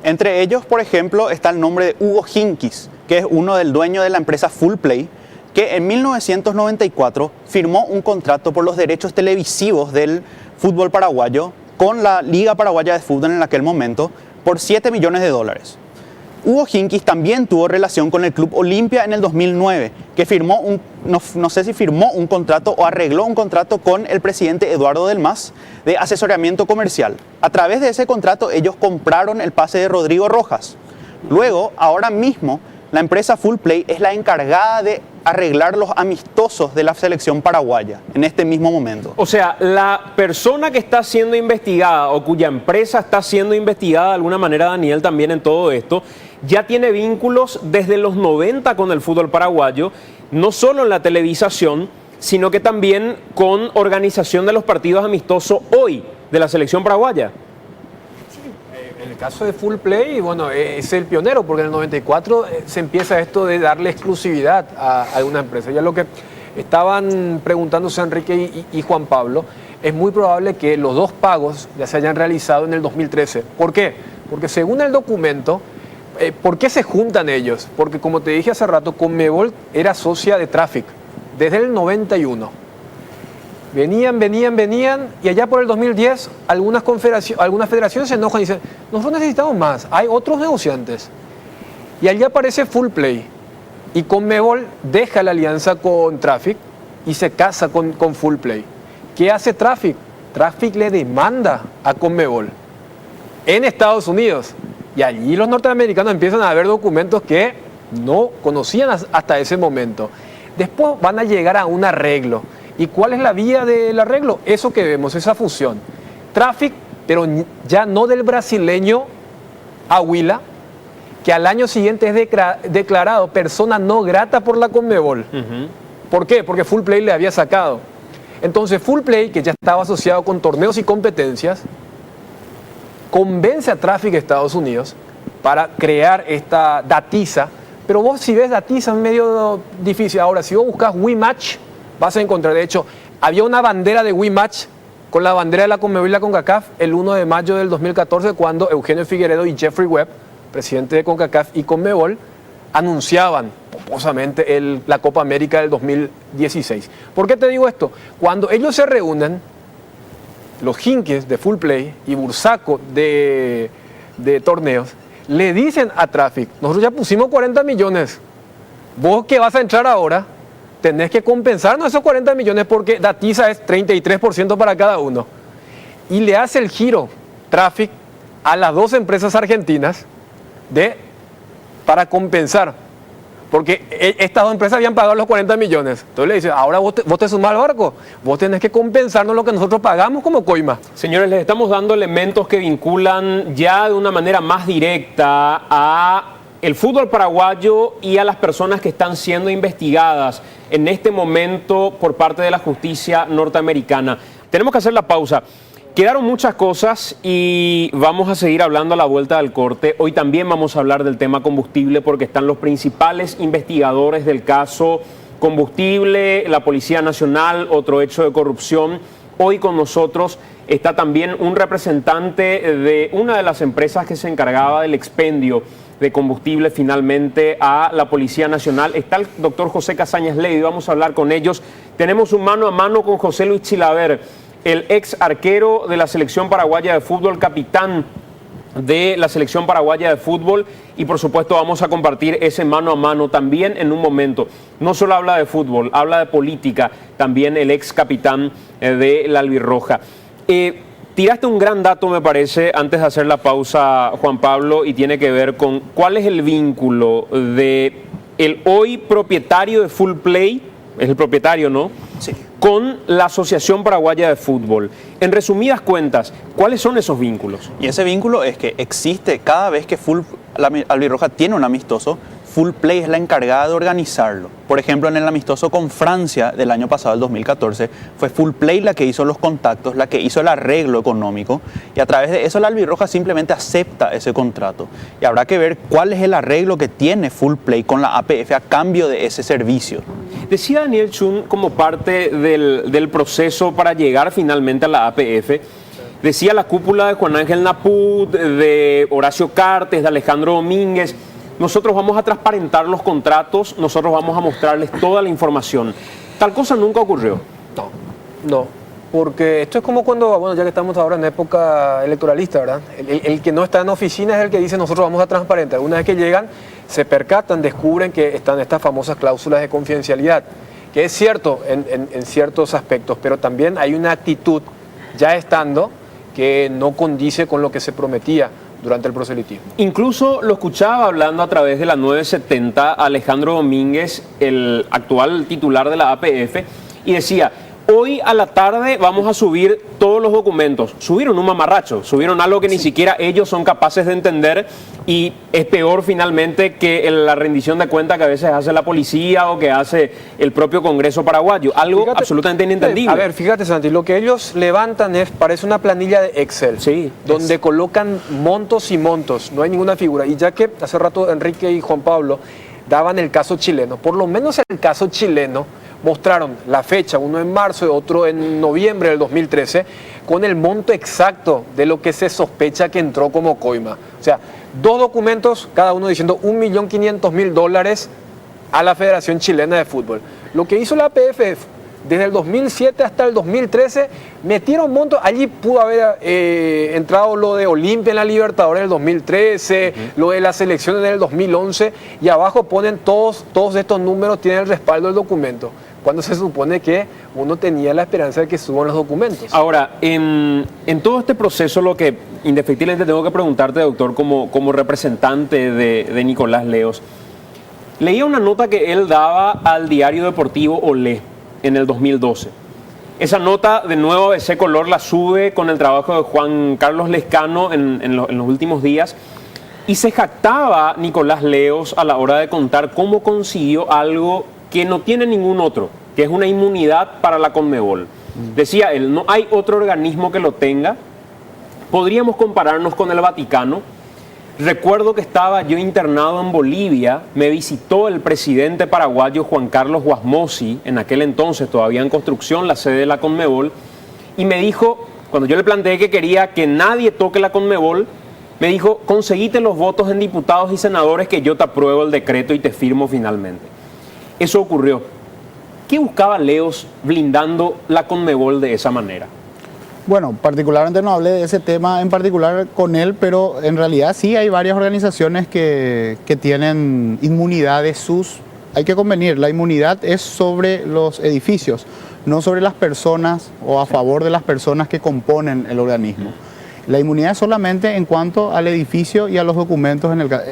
Entre ellos, por ejemplo, está el nombre de Hugo Hinkis, que es uno del dueño de la empresa Fullplay, que en 1994 firmó un contrato por los derechos televisivos del fútbol paraguayo con la Liga Paraguaya de Fútbol en aquel momento por $7 millones. Hugo Hinkis también tuvo relación con el Club Olimpia en el 2009, que firmó no sé si firmó un contrato o arregló un contrato con el presidente Eduardo Del Mas de asesoramiento comercial. A través de ese contrato ellos compraron el pase de Rodrigo Rojas. Luego, ahora mismo, la empresa Fullplay es la encargada de arreglar los amistosos de la selección paraguaya en este mismo momento. O sea, la persona que está siendo investigada o cuya empresa está siendo investigada de alguna manera, Daniel, también en todo esto, ya tiene vínculos desde los 90 con el fútbol paraguayo, no solo en la televisación, sino que también con organización de los partidos amistosos hoy de la selección paraguaya. En el caso de Fullplay, bueno, es el pionero, porque en el 94 se empieza esto de darle exclusividad a una empresa. Ya lo que estaban preguntándose Enrique y Juan Pablo, es muy probable que los dos pagos ya se hayan realizado en el 2013. ¿Por qué? Porque según el documento, ¿por qué se juntan ellos? Porque como te dije hace rato, Conmebol era socia de Traffic desde el 91. Venían, y allá por el 2010 algunas federaciones se enojan y dicen, nosotros necesitamos más, hay otros negociantes. Y allí aparece Full Play. Y Conmebol deja la alianza con Traffic y se casa con Full Play. ¿Qué hace Traffic? Traffic le demanda a Conmebol en Estados Unidos. Y allí los norteamericanos empiezan a ver documentos que no conocían hasta ese momento. Después van a llegar a un arreglo. ¿Y cuál es la vía del arreglo? Eso que vemos, esa fusión. Traffic, pero ya no del brasileño Aguila, que al año siguiente es declarado persona no grata por la Conmebol. ¿Por qué? Porque Full Play le había sacado. Entonces Full Play, que ya estaba asociado con torneos y competencias, convence a Traffic de Estados Unidos para crear esta Datiza. Pero vos si ves Datiza es medio difícil. Ahora, si vos buscas WeMatch, vas a encontrar. De hecho, había una bandera de WeMatch con la bandera de la Conmebol y la CONCACAF el 1 de mayo del 2014, cuando Eugenio Figueredo y Jeffrey Webb, presidente de CONCACAF y Conmebol, anunciaban pomposamente la Copa América del 2016. ¿Por qué te digo esto? Cuando ellos se reúnen, los Jinques de Full Play y Bursaco de torneos, le dicen a Traffic, nosotros ya pusimos 40 millones, vos que vas a entrar ahora, tenés que compensarnos esos 40 millones porque Datiza es 33% para cada uno. Y le hace el giro Traffic a las dos empresas argentinas para compensar. Porque estas dos empresas habían pagado los 40 millones. Entonces le dice, ahora vos te sumás al barco, vos tenés que compensarnos lo que nosotros pagamos como coima. Señores, les estamos dando elementos que vinculan ya de una manera más directa a el fútbol paraguayo y a las personas que están siendo investigadas en este momento por parte de la justicia norteamericana. Tenemos que hacer la pausa. Quedaron muchas cosas y vamos a seguir hablando a la vuelta del corte. Hoy también vamos a hablar del tema combustible porque están los principales investigadores del caso combustible, la Policía Nacional, otro hecho de corrupción. Hoy con nosotros está también un representante de una de las empresas que se encargaba del expendio de combustible finalmente a la Policía Nacional. Está el doctor José Casañas Leydi, vamos a hablar con ellos. Tenemos un mano a mano con José Luis Chilaver, el ex arquero de la selección paraguaya de fútbol, capitán de la selección paraguaya de fútbol, y por supuesto vamos a compartir ese mano a mano también en un momento. No solo habla de fútbol, habla de política, también el ex capitán de la Albirroja. Tiraste un gran dato, me parece, antes de hacer la pausa, Juan Pablo, y tiene que ver con cuál es el vínculo de el hoy propietario de Full Play, es el propietario, ¿no? Sí. Con la Asociación Paraguaya de Fútbol. En resumidas cuentas, ¿cuáles son esos vínculos? Y ese vínculo es que existe cada vez que la Albirroja tiene un amistoso, Full Play es la encargada de organizarlo. Por ejemplo, en el amistoso con Francia del año pasado, el 2014, fue Full Play la que hizo los contactos, la que hizo el arreglo económico, y a través de eso la Albirroja simplemente acepta ese contrato. Y habrá que ver cuál es el arreglo que tiene Full Play con la APF a cambio de ese servicio. Decía Daniel Chun, como parte del proceso para llegar finalmente a la APF, decía la cúpula de Juan Ángel Naput, de Horacio Cartes, de Alejandro Domínguez: nosotros vamos a transparentar los contratos, nosotros vamos a mostrarles toda la información. Tal cosa nunca ocurrió. No, porque esto es como cuando, bueno, ya que estamos ahora en época electoralista, ¿verdad? El que no está en oficina es el que dice nosotros vamos a transparentar. Una vez que llegan, se percatan, descubren que están estas famosas cláusulas de confidencialidad, que es cierto en ciertos aspectos, pero también hay una actitud ya estando que no condice con lo que se prometía durante el proselitismo. Incluso lo escuchaba hablando a través de la 970 Alejandro Domínguez, el actual titular de la APF, y decía: hoy a la tarde vamos a subir todos los documentos. Subieron un mamarracho, subieron algo que ni siquiera ellos son capaces de entender, y es peor finalmente que la rendición de cuentas que a veces hace la policía o que hace el propio Congreso paraguayo. Algo absolutamente inentendible. A ver, fíjate, Santi, lo que ellos levantan parece una planilla de Excel, sí, donde colocan montos y montos, no hay ninguna figura. Y ya que hace rato Enrique y Juan Pablo daban el caso chileno, por lo menos el caso chileno mostraron la fecha, uno en marzo y otro en noviembre del 2013, con el monto exacto de lo que se sospecha que entró como coima. O sea, 2 documentos, cada uno diciendo $1.500.000 a la Federación Chilena de Fútbol. Lo que hizo la APF desde el 2007 hasta el 2013, metieron montos. Allí pudo haber entrado lo de Olimpia en la Libertadores del 2013, lo de la selección en el 2011, y abajo ponen todos estos números, tienen el respaldo del documento, cuando se supone que uno tenía la esperanza de que suban los documentos. Ahora, en todo este proceso, lo que indefectiblemente tengo que preguntarte, doctor, como representante de Nicolás Leos, leía una nota que él daba al diario deportivo Olé en el 2012. Esa nota, de nuevo, ABC Color la sube con el trabajo de Juan Carlos Lescano en los últimos días, y se jactaba Nicolás Leos a la hora de contar cómo consiguió algo que no tiene ningún otro, que es una inmunidad para la Conmebol. Decía él, no hay otro organismo que lo tenga. Podríamos compararnos con el Vaticano. Recuerdo que estaba yo internado en Bolivia, me visitó el presidente paraguayo Juan Carlos Guasmosi, en aquel entonces todavía en construcción, la sede de la Conmebol, y me dijo, cuando yo le planteé que quería que nadie toque la Conmebol, me dijo, conseguite los votos en diputados y senadores que yo te apruebo el decreto y te firmo finalmente. Eso ocurrió. ¿Qué buscaba Leos blindando la Conmebol de esa manera? Bueno, particularmente no hablé de ese tema en particular con él, pero en realidad sí hay varias organizaciones que tienen inmunidad de sus... Hay que convenir, la inmunidad es sobre los edificios, no sobre las personas o a favor de las personas que componen el organismo. La inmunidad es solamente en cuanto al edificio y a los documentos en el caso.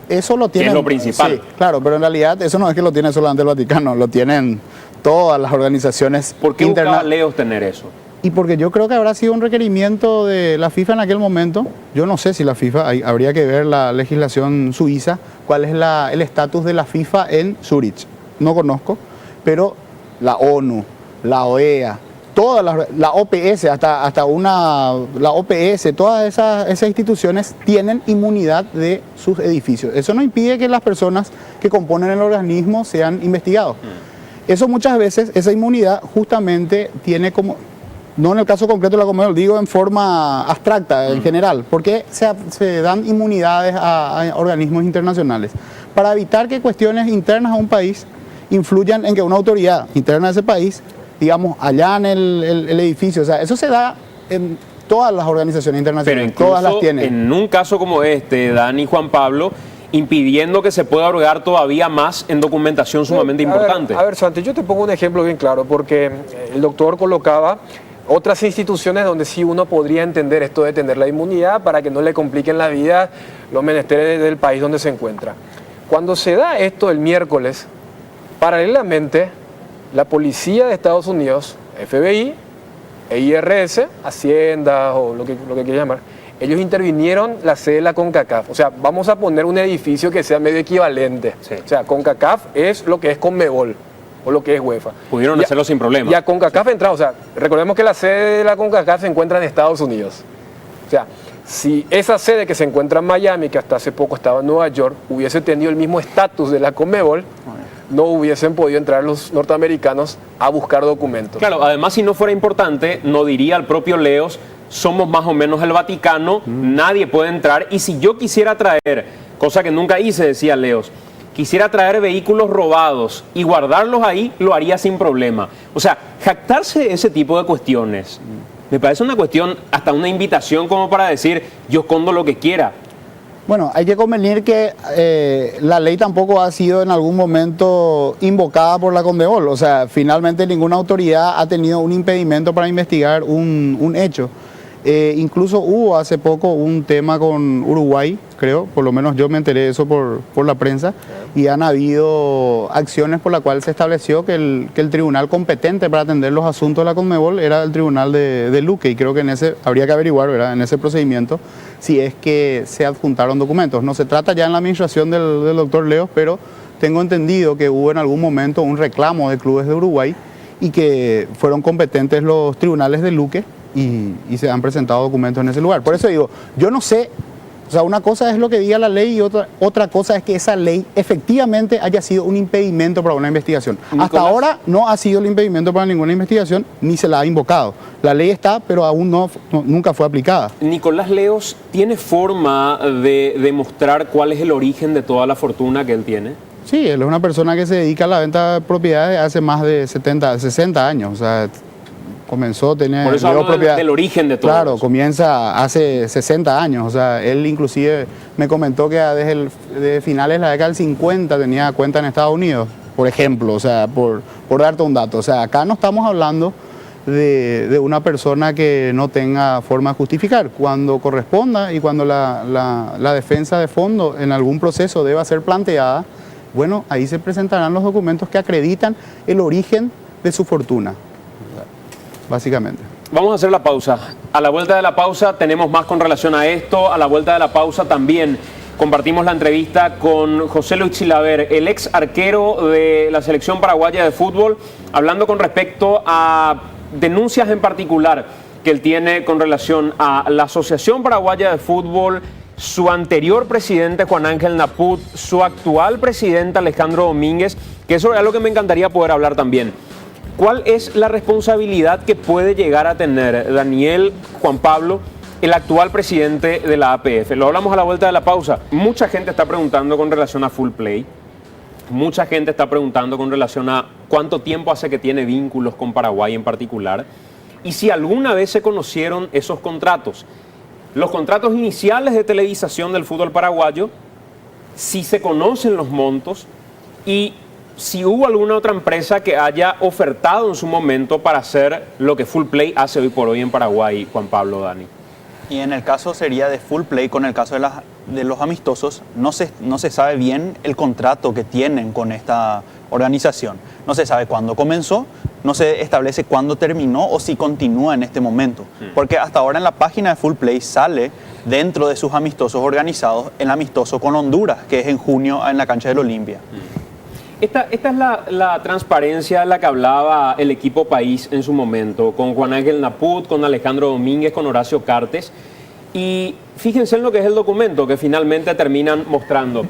Eso lo tienen... Es lo principal. Sí, claro, pero en realidad eso no es que lo tiene solamente el Vaticano, lo tienen todas las organizaciones. ¿Por qué buscaba Leos tener eso? Y porque yo creo que habrá sido un requerimiento de la FIFA en aquel momento. Yo no sé si la FIFA, habría que ver la legislación suiza, cuál es el estatus de la FIFA en Zurich. No conozco, pero la ONU, la OEA, todas la OPS, la OPS, todas esas instituciones tienen inmunidad de sus edificios. Eso no impide que las personas que componen el organismo sean investigados. Eso muchas veces, esa inmunidad justamente tiene como... No en el caso concreto de la Conmebol, digo en forma abstracta, en general, porque se dan inmunidades a organismos internacionales para evitar que cuestiones internas a un país influyan en que una autoridad interna de ese país, digamos, allá en el edificio, o sea, eso se da en todas las organizaciones internacionales, pero incluso todas las tienen. En un caso como este, Dani, Juan Pablo, impidiendo que se pueda hurgar todavía más en documentación sumamente importante. A ver, Santi, yo te pongo un ejemplo bien claro, porque el doctor colocaba otras instituciones donde sí uno podría entender esto de tener la inmunidad para que no le compliquen la vida los menesteres del país donde se encuentra. Cuando se da esto el miércoles, paralelamente, la policía de Estados Unidos, FBI, IRS, Hacienda o lo que quieran llamar, ellos intervinieron la sede de la CONCACAF. O sea, vamos a poner un edificio que sea medio equivalente. Sí. O sea, CONCACAF es lo que es Conmebol o lo que es UEFA. Pudieron hacerlo sin problema. Y a CONCACAF entrado, o sea, recordemos que la sede de la CONCACAF se encuentra en Estados Unidos. O sea, si esa sede que se encuentra en Miami, que hasta hace poco estaba en Nueva York, hubiese tenido el mismo estatus de la Conmebol, no hubiesen podido entrar los norteamericanos a buscar documentos. Claro, además si no fuera importante, no diría el propio Leos, somos más o menos el Vaticano, nadie puede entrar, y si yo quisiera traer, cosa que nunca hice, decía Leos, quisiera traer vehículos robados y guardarlos ahí, lo haría sin problema. O sea, jactarse de ese tipo de cuestiones, me parece una cuestión, hasta una invitación como para decir, yo escondo lo que quiera. Bueno, hay que convenir que la ley tampoco ha sido en algún momento invocada por la Conmebol. O sea, finalmente ninguna autoridad ha tenido un impedimento para investigar un hecho. Incluso hubo hace poco un tema con Uruguay, creo, por lo menos yo me enteré de eso por la prensa, y han habido acciones por las cuales se estableció que el tribunal competente para atender los asuntos de la Conmebol era el tribunal de Luque, y creo que en ese habría que averiguar, ¿verdad?, en ese procedimiento, si es que se adjuntaron documentos. No se trata ya en la administración del doctor Leos, pero tengo entendido que hubo en algún momento un reclamo de clubes de Uruguay y que fueron competentes los tribunales de Luque y se han presentado documentos en ese lugar. Por eso digo, yo no sé O sea, una cosa es lo que diga la ley y otra cosa es que esa ley efectivamente haya sido un impedimento para una investigación. Nicolás. Hasta ahora no ha sido el impedimento para ninguna investigación, ni se la ha invocado. La ley está, pero aún nunca fue aplicada. Nicolás Leos, ¿tiene forma de demostrar cuál es el origen de toda la fortuna que él tiene? Sí, él es una persona que se dedica a la venta de propiedades hace más de 60 años. O sea, comenzó, tenía... Por eso hablo del origen de todo. Claro, eso. comienza hace 60 años. O sea, él inclusive me comentó que desde finales de la década del 50 tenía cuenta en Estados Unidos, por ejemplo. O sea, por darte un dato. O sea, acá no estamos hablando de una persona que no tenga forma de justificar. Cuando corresponda y cuando la defensa de fondo en algún proceso deba ser planteada, bueno, ahí se presentarán los documentos que acreditan el origen de su fortuna, básicamente. Vamos a hacer la pausa. A la vuelta de la pausa tenemos más con relación a esto. A la vuelta de la pausa también compartimos la entrevista con José Luis Chilaver, el ex arquero de la selección paraguaya de fútbol, hablando con respecto a denuncias en particular que él tiene con relación a la Asociación Paraguaya de Fútbol, su anterior presidente Juan Ángel Naput, su actual presidente Alejandro Domínguez, que eso es algo que me encantaría poder hablar también. ¿Cuál es la responsabilidad que puede llegar a tener Daniel Juan Pablo, el actual presidente de la APF? Lo hablamos a la vuelta de la pausa. Mucha gente está preguntando con relación a Full Play. Mucha gente está preguntando con relación a cuánto tiempo hace que tiene vínculos con Paraguay en particular y si alguna vez se conocieron esos contratos. Los contratos iniciales de televisación del fútbol paraguayo, si se conocen los montos y si hubo alguna otra empresa que haya ofertado en su momento para hacer lo que Full Play hace hoy por hoy en Paraguay, Juan Pablo, Dani. Y en el caso sería de Full Play, con el caso de los amistosos, no se sabe bien el contrato que tienen con esta organización. No se sabe cuándo comenzó, no se establece cuándo terminó o si continúa en este momento. Porque hasta ahora en la página de Full Play sale dentro de sus amistosos organizados el amistoso con Honduras, que es en junio en la cancha del Olimpia. Esta es la transparencia de la que hablaba el equipo país en su momento, con Juan Ángel Naput, con Alejandro Domínguez, con Horacio Cartes. Y fíjense en lo que es el documento que finalmente terminan mostrando.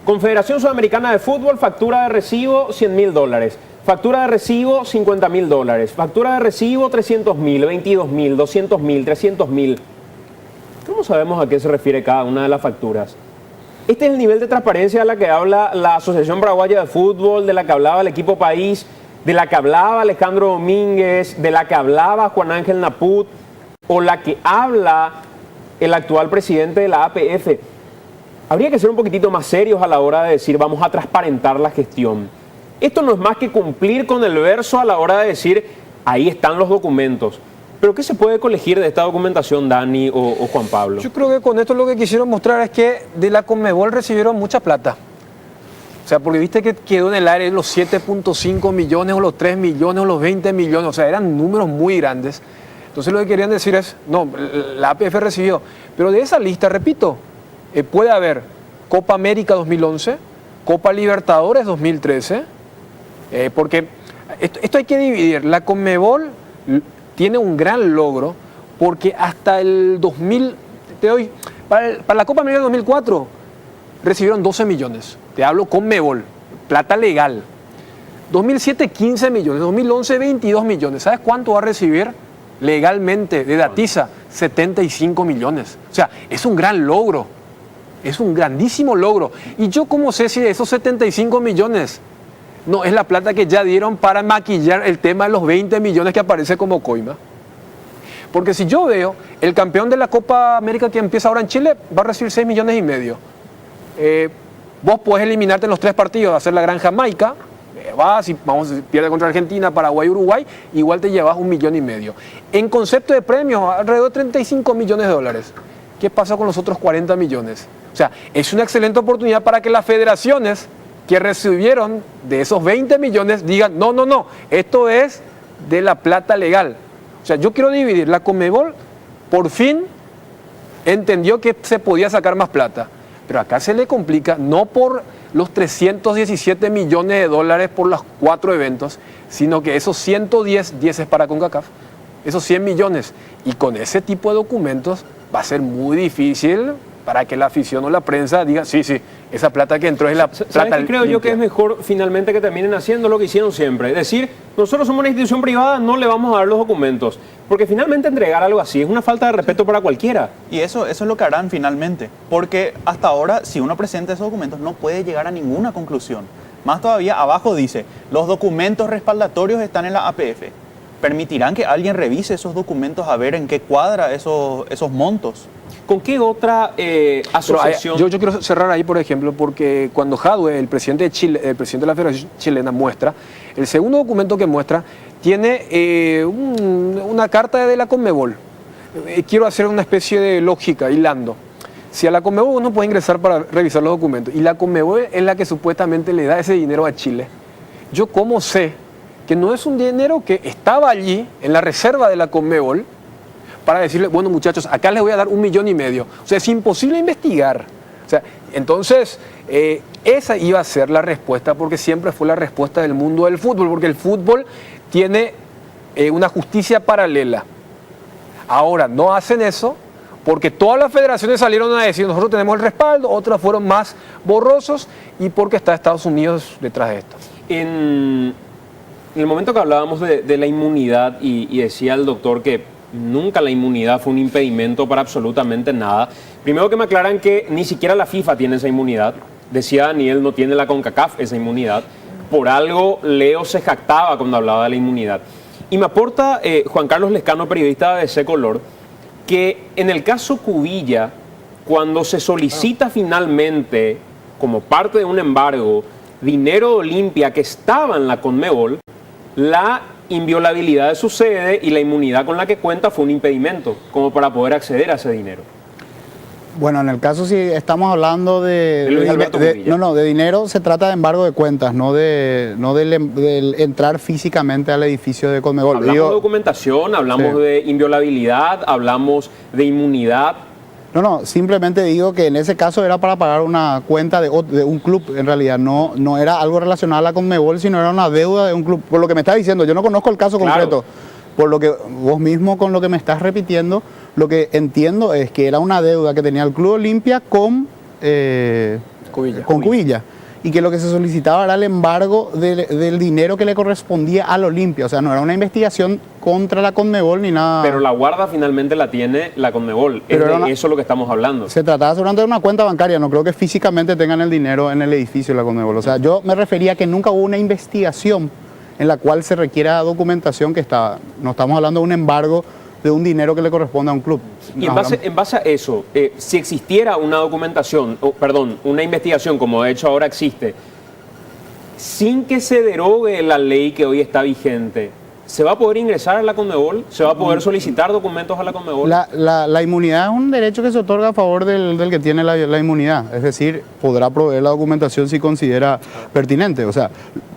Confederación Sudamericana de Fútbol, factura de recibo $100.000. Factura de recibo $50.000. Factura de recibo $300.000, $22.000, $200.000, $300.000. ¿Cómo sabemos a qué se refiere cada una de las facturas? Este es el nivel de transparencia de la que habla la Asociación Paraguaya de Fútbol, de la que hablaba el equipo país, de la que hablaba Alejandro Domínguez, de la que hablaba Juan Ángel Naput, o la que habla el actual presidente de la APF. Habría que ser un poquitito más serios a la hora de decir vamos a transparentar la gestión. Esto no es más que cumplir con el verso a la hora de decir ahí están los documentos. ¿Pero qué se puede colegir de esta documentación, Dani o Juan Pablo? Yo creo que con esto lo que quisieron mostrar es que de la Conmebol recibieron mucha plata. O sea, porque viste que quedó en el aire los 7.5 millones o los 3 millones o los 20 millones. O sea, eran números muy grandes. Entonces lo que querían decir es, no, la APF recibió. Pero de esa lista, repito, puede haber Copa América 2011, Copa Libertadores 2013, porque esto hay que dividir. La Conmebol tiene un gran logro porque hasta el 2000, para la Copa América 2004 recibieron 12 millones. Te hablo Conmebol, plata legal. 2007 15 millones, 2011 22 millones. ¿Sabes cuánto va a recibir legalmente de Datiza? 75 millones. O sea, es un gran logro. Es un grandísimo logro. Y yo cómo sé si de esos 75 millones no es la plata que ya dieron para maquillar el tema de los 20 millones que aparece como coima. Porque si yo veo, el campeón de la Copa América que empieza ahora en Chile va a recibir 6 millones y medio. Vos podés eliminarte en los 3 partidos, hacer la Gran Jamaica, vas y pierde contra Argentina, Paraguay, Uruguay, igual te llevas 1,5 millones. En concepto de premios, alrededor de 35 millones de dólares. ¿Qué pasa con los otros 40 millones? O sea, es una excelente oportunidad para que las federaciones que recibieron de esos 20 millones digan, no, esto es de la plata legal. O sea, yo quiero dividir. La Conmebol por fin entendió que se podía sacar más plata, pero acá se le complica, no por los 317 millones de dólares por los 4 eventos, sino que esos 110, 10 es para CONCACAF, esos 100 millones, y con ese tipo de documentos va a ser muy difícil para que la afición o la prensa diga, sí, esa plata que entró es la ¿Sabes plata qué creo yo que es mejor finalmente que terminen haciendo lo que hicieron siempre? Es decir, nosotros somos una institución privada, no le vamos a dar los documentos. Porque finalmente entregar algo así es una falta de respeto para cualquiera. Y eso es lo que harán finalmente, porque hasta ahora, si uno presenta esos documentos, no puede llegar a ninguna conclusión. Más todavía, abajo dice, los documentos respaldatorios están en la APF. ¿Permitirán que alguien revise esos documentos a ver en qué cuadra esos montos? ¿Con qué otra asociación? Yo quiero cerrar ahí, por ejemplo, porque cuando Jadwe, el presidente de Chile, el presidente de la Federación Chilena, muestra, el segundo documento que muestra tiene una carta de la Conmebol. Quiero hacer una especie de lógica, hilando. Si a la Conmebol uno puede ingresar para revisar los documentos y la Conmebol es la que supuestamente le da ese dinero a Chile, yo cómo sé que no es un dinero que estaba allí en la reserva de la Conmebol para decirle, bueno muchachos, acá les voy a dar 1,5 millones. O sea, es imposible investigar. O sea, entonces, esa iba a ser la respuesta, porque siempre fue la respuesta del mundo del fútbol, porque el fútbol tiene una justicia paralela. Ahora, no hacen eso porque todas las federaciones salieron a decir, nosotros tenemos el respaldo, otras fueron más borrosos y porque está Estados Unidos detrás de esto. En el momento que hablábamos de la inmunidad y decía el doctor que nunca la inmunidad fue un impedimento para absolutamente nada. Primero que me aclaran que ni siquiera la FIFA tiene esa inmunidad. Decía Daniel, no tiene la CONCACAF esa inmunidad. Por algo Leo se jactaba cuando hablaba de la inmunidad. Y me aporta Juan Carlos Lescano, periodista de C Color, que en el caso Cubilla, cuando se solicita finalmente, como parte de un embargo, dinero de Olimpia que estaba en la Conmebol, la inviolabilidad de su sede y la inmunidad con la que cuenta fue un impedimento como para poder acceder a ese dinero. Bueno, en el caso si estamos hablando De Luis Alberto Cubilla. de dinero, se trata de embargo de cuentas, no del entrar físicamente al edificio de Conmebol. Hablamos de documentación, hablamos de inviolabilidad, hablamos de inmunidad. No, simplemente digo que en ese caso era para pagar una cuenta de un club, en realidad no era algo relacionado a la Conmebol, sino era una deuda de un club. Por lo que me estás diciendo, yo no conozco el caso concreto, por lo que vos mismo con lo que me estás repitiendo, lo que entiendo es que era una deuda que tenía el Club Olimpia con Cubilla. Y que lo que se solicitaba era el embargo del dinero que le correspondía al Olimpia. O sea, no era una investigación contra la Conmebol ni nada. Pero la guarda finalmente la tiene la Conmebol. Es de eso lo que estamos hablando. Se trataba seguramente de una cuenta bancaria. No creo que físicamente tengan el dinero en el edificio de la Conmebol. O sea, yo me refería a que nunca hubo una investigación en la cual se requiera documentación que estaba. No estamos hablando de un embargo de un dinero que le corresponde a un club. Y en base a eso, si existiera una documentación, una investigación como de hecho ahora existe, sin que se derogue la ley que hoy está vigente, ¿se va a poder ingresar a la Conmebol? ¿Se va a poder solicitar documentos a la Conmebol? La inmunidad es un derecho que se otorga a favor del que tiene la inmunidad. Es decir, podrá proveer la documentación si considera pertinente. O sea,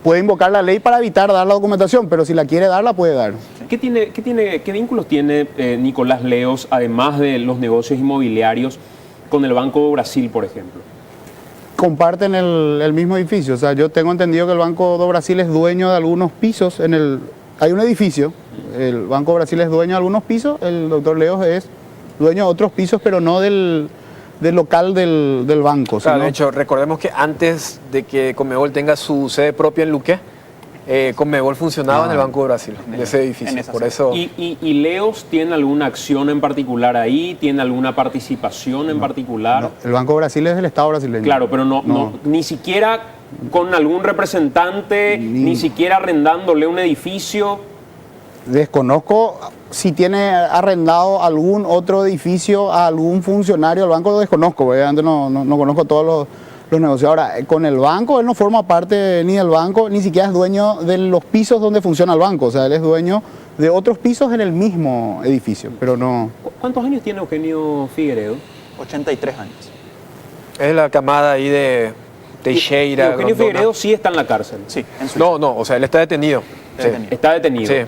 puede invocar la ley para evitar dar la documentación, pero si la quiere dar, la puede dar. ¿Qué vínculos tiene Nicolás Leos, además de los negocios inmobiliarios, con el Banco do Brasil, por ejemplo? Comparten el mismo edificio. O sea, yo tengo entendido que el Banco do Brasil es dueño de algunos pisos hay un edificio, el Banco Brasil es dueño de algunos pisos, el doctor Leos es dueño de otros pisos, pero no del local del banco. Claro, sino... de hecho, recordemos que antes de que Conmebol tenga su sede propia en Luque, Conmebol funcionaba en el Banco de Brasil, en ese edificio. Por eso... ¿Y Leos tiene alguna acción en particular ahí? ¿Tiene alguna participación en particular? No, el Banco de Brasil es del Estado brasileño. Claro, pero no ni siquiera con algún representante, ni siquiera arrendándole un edificio. Desconozco si tiene arrendado algún otro edificio a algún funcionario del banco, lo desconozco, obviamente no conozco todos los negocios. Ahora, con el banco, él no forma parte ni del banco, ni siquiera es dueño de los pisos donde funciona el banco, o sea, él es dueño de otros pisos en el mismo edificio, pero no... ¿Cuántos años tiene Eugenio Figueiredo? 83 años. Es la camada ahí de Teixeira. Eugenio Figueiredo sí está en la cárcel. Sí, en Suiza. No, o sea, él está detenido. Está detenido. Sí.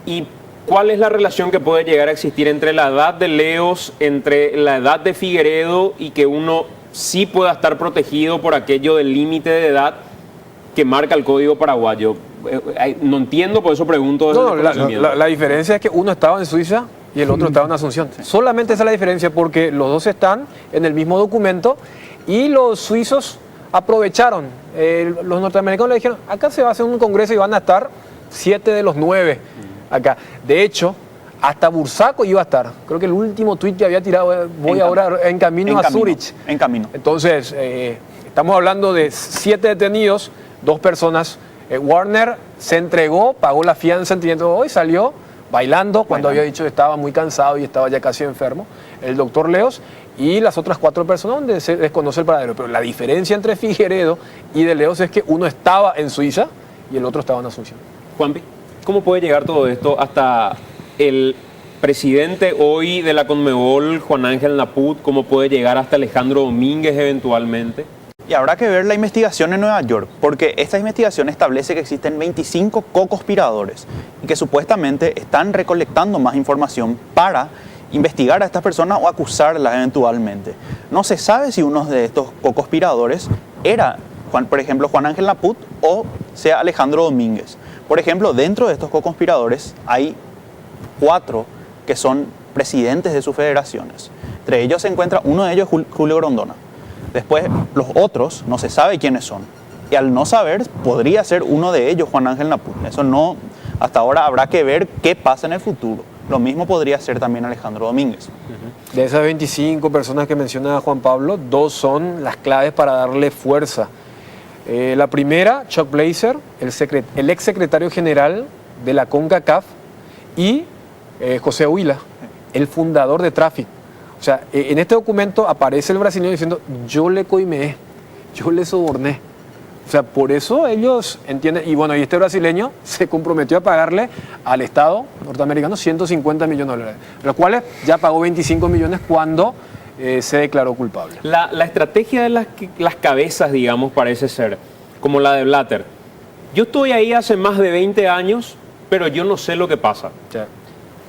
¿Y cuál es la relación que puede llegar a existir entre la edad de Leos, entre la edad de Figueiredo y que uno sí pueda estar protegido por aquello del límite de edad que marca el Código Paraguayo? No entiendo, por eso pregunto. La diferencia es que uno estaba en Suiza y el otro estaba en Asunción. Solamente esa es la diferencia, porque los dos están en el mismo documento y los suizos aprovecharon. Los norteamericanos le dijeron, acá se va a hacer un congreso y van a estar 7 de los 9 acá. De hecho, hasta Bursaco iba a estar. Creo que el último tuit que había tirado, voy ahora en camino a Zurich. En camino. Entonces, estamos hablando de 7 detenidos, 2 personas. Warner se entregó, pagó la fianza, entiendo hoy, salió bailando cuando había dicho que estaba muy cansado y estaba ya casi enfermo. El doctor Leos y las otras 4 personas donde se desconoce el paradero. Pero la diferencia entre Figueredo y de Leos es que uno estaba en Suiza y el otro estaba en Asunción. Juanpi, ¿cómo puede llegar todo esto hasta el presidente hoy de la Conmebol, Juan Ángel Naput? ¿Cómo puede llegar hasta Alejandro Domínguez eventualmente? Y habrá que ver la investigación en Nueva York, porque esta investigación establece que existen 25 co-conspiradores y que supuestamente están recolectando más información para investigar a estas personas o acusarlas eventualmente. No se sabe si uno de estos co-conspiradores era, por ejemplo, Juan Ángel Naput o sea Alejandro Domínguez. Por ejemplo, dentro de estos co-conspiradores hay 4 que son presidentes de sus federaciones. Entre ellos se encuentra uno de ellos, Julio Grondona. Después, los otros no se sabe quiénes son. Y al no saber, podría ser uno de ellos, Juan Ángel Naput. Eso no, hasta ahora habrá que ver qué pasa en el futuro. Lo mismo podría ser también Alejandro Domínguez. De esas 25 personas que menciona Juan Pablo, 2 son las claves para darle fuerza. La primera, Chuck Blazer, el ex secretario general de la CONCACAF, y José Huila, el fundador de Traffic. O sea, en este documento aparece el brasileño diciendo, yo le coimeé, yo le soborné. O sea, por eso ellos entienden, y bueno, y este brasileño se comprometió a pagarle al Estado norteamericano 150 millones de dólares, de los cuales ya pagó 25 millones cuando se declaró culpable. La estrategia de las cabezas, digamos, parece ser como la de Blatter. Yo estoy ahí hace más de 20 años, pero yo no sé lo que pasa. Sí.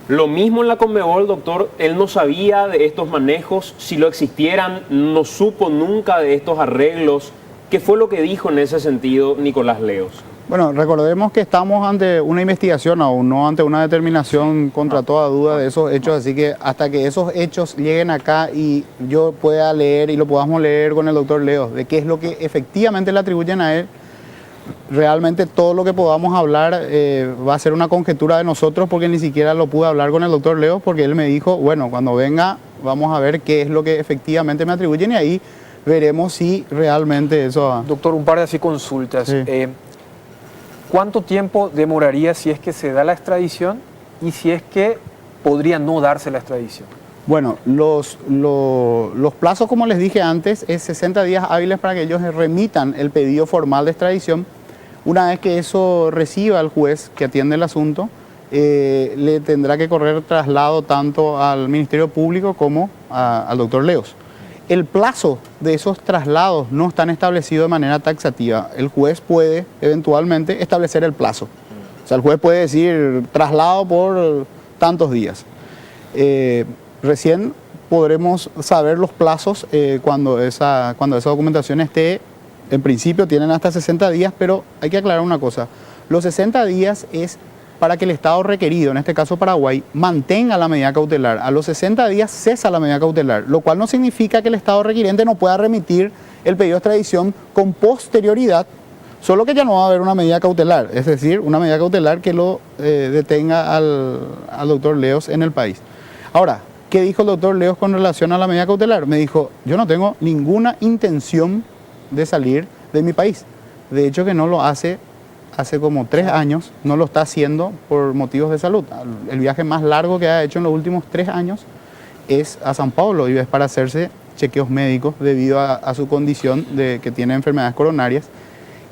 Lo mismo en la Conmebol, doctor, él no sabía de estos manejos, si lo existieran, no supo nunca de estos arreglos. ¿Qué fue lo que dijo en ese sentido Nicolás Leos? Bueno, recordemos que estamos ante una investigación aún, no ante una determinación contra toda duda de esos hechos, así que hasta que esos hechos lleguen acá y yo pueda leer y lo podamos leer con el doctor Leos, de qué es lo que efectivamente le atribuyen a él, realmente todo lo que podamos hablar va a ser una conjetura de nosotros, porque ni siquiera lo pude hablar con el doctor Leos, porque él me dijo, bueno, cuando venga vamos a ver qué es lo que efectivamente me atribuyen y ahí veremos si realmente eso... Doctor, un par de así consultas. Sí. ¿Cuánto tiempo demoraría si es que se da la extradición y si es que podría no darse la extradición? Bueno, los plazos, como les dije antes, es 60 días hábiles para que ellos remitan el pedido formal de extradición. Una vez que eso reciba el juez que atiende el asunto, le tendrá que correr traslado tanto al Ministerio Público como al doctor Leos. El plazo de esos traslados no están establecidos de manera taxativa. El juez puede eventualmente establecer el plazo. O sea, el juez puede decir traslado por tantos días. Recién podremos saber los plazos cuando esa documentación esté. En principio tienen hasta 60 días, pero hay que aclarar una cosa. Los 60 días es para que el Estado requerido, en este caso Paraguay, mantenga la medida cautelar. A los 60 días cesa la medida cautelar, lo cual no significa que el Estado requiriente no pueda remitir el pedido de extradición con posterioridad, solo que ya no va a haber una medida cautelar, es decir, una medida cautelar que lo detenga al doctor Leos en el país. Ahora, ¿qué dijo el doctor Leos con relación a la medida cautelar? Me dijo, yo no tengo ninguna intención de salir de mi país. De hecho, que no lo hace como 3 años, no lo está haciendo por motivos de salud. El viaje más largo que ha hecho en los últimos 3 años es a San Pablo y es para hacerse chequeos médicos debido a su condición de que tiene enfermedades coronarias.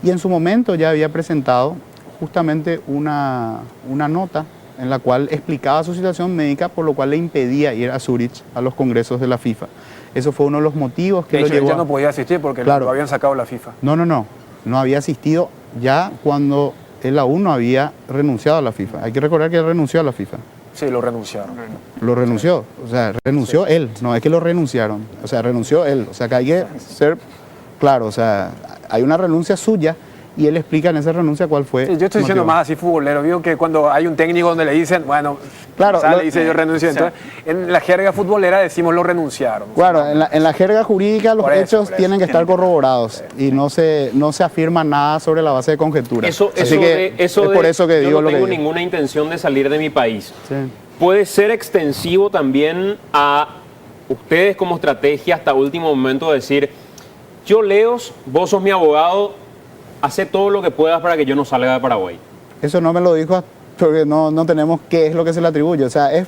Y en su momento ya había presentado justamente una nota en la cual explicaba su situación médica, por lo cual le impedía ir a Zurich a los congresos de la FIFA. Eso fue uno de los motivos que de lo hecho, llevó ya no podía asistir porque Claro. lo habían sacado la FIFA. No había asistido ya cuando él aún no había renunciado a la FIFA. Hay que recordar que él renunció a la FIFA. Sí, lo renunciaron. Lo renunció, o sea, renunció él, no es que lo renunciaron, o sea, renunció él. O sea, que hay que ser claro, o sea, hay una renuncia suya y él explica en esa renuncia cuál fue. Sí, yo estoy diciendo más así futbolero. Digo que cuando hay un técnico donde le dicen, bueno, claro, le dice yo renuncio. Entonces, en la jerga futbolera decimos lo renunciaron. Claro, en la jerga jurídica los hechos tienen que estar corroborados y no se afirma nada sobre la base de conjeturas. Así que es por eso que digo yo lo no que tengo digo. ninguna intención de salir de mi país. Sí. Puede ser extensivo también a ustedes como estrategia hasta último momento decir, yo Leos, vos sos mi abogado, hace todo lo que puedas para que yo no salga de Paraguay. Eso no me lo dijo porque no tenemos qué es lo que se le atribuye. O sea, es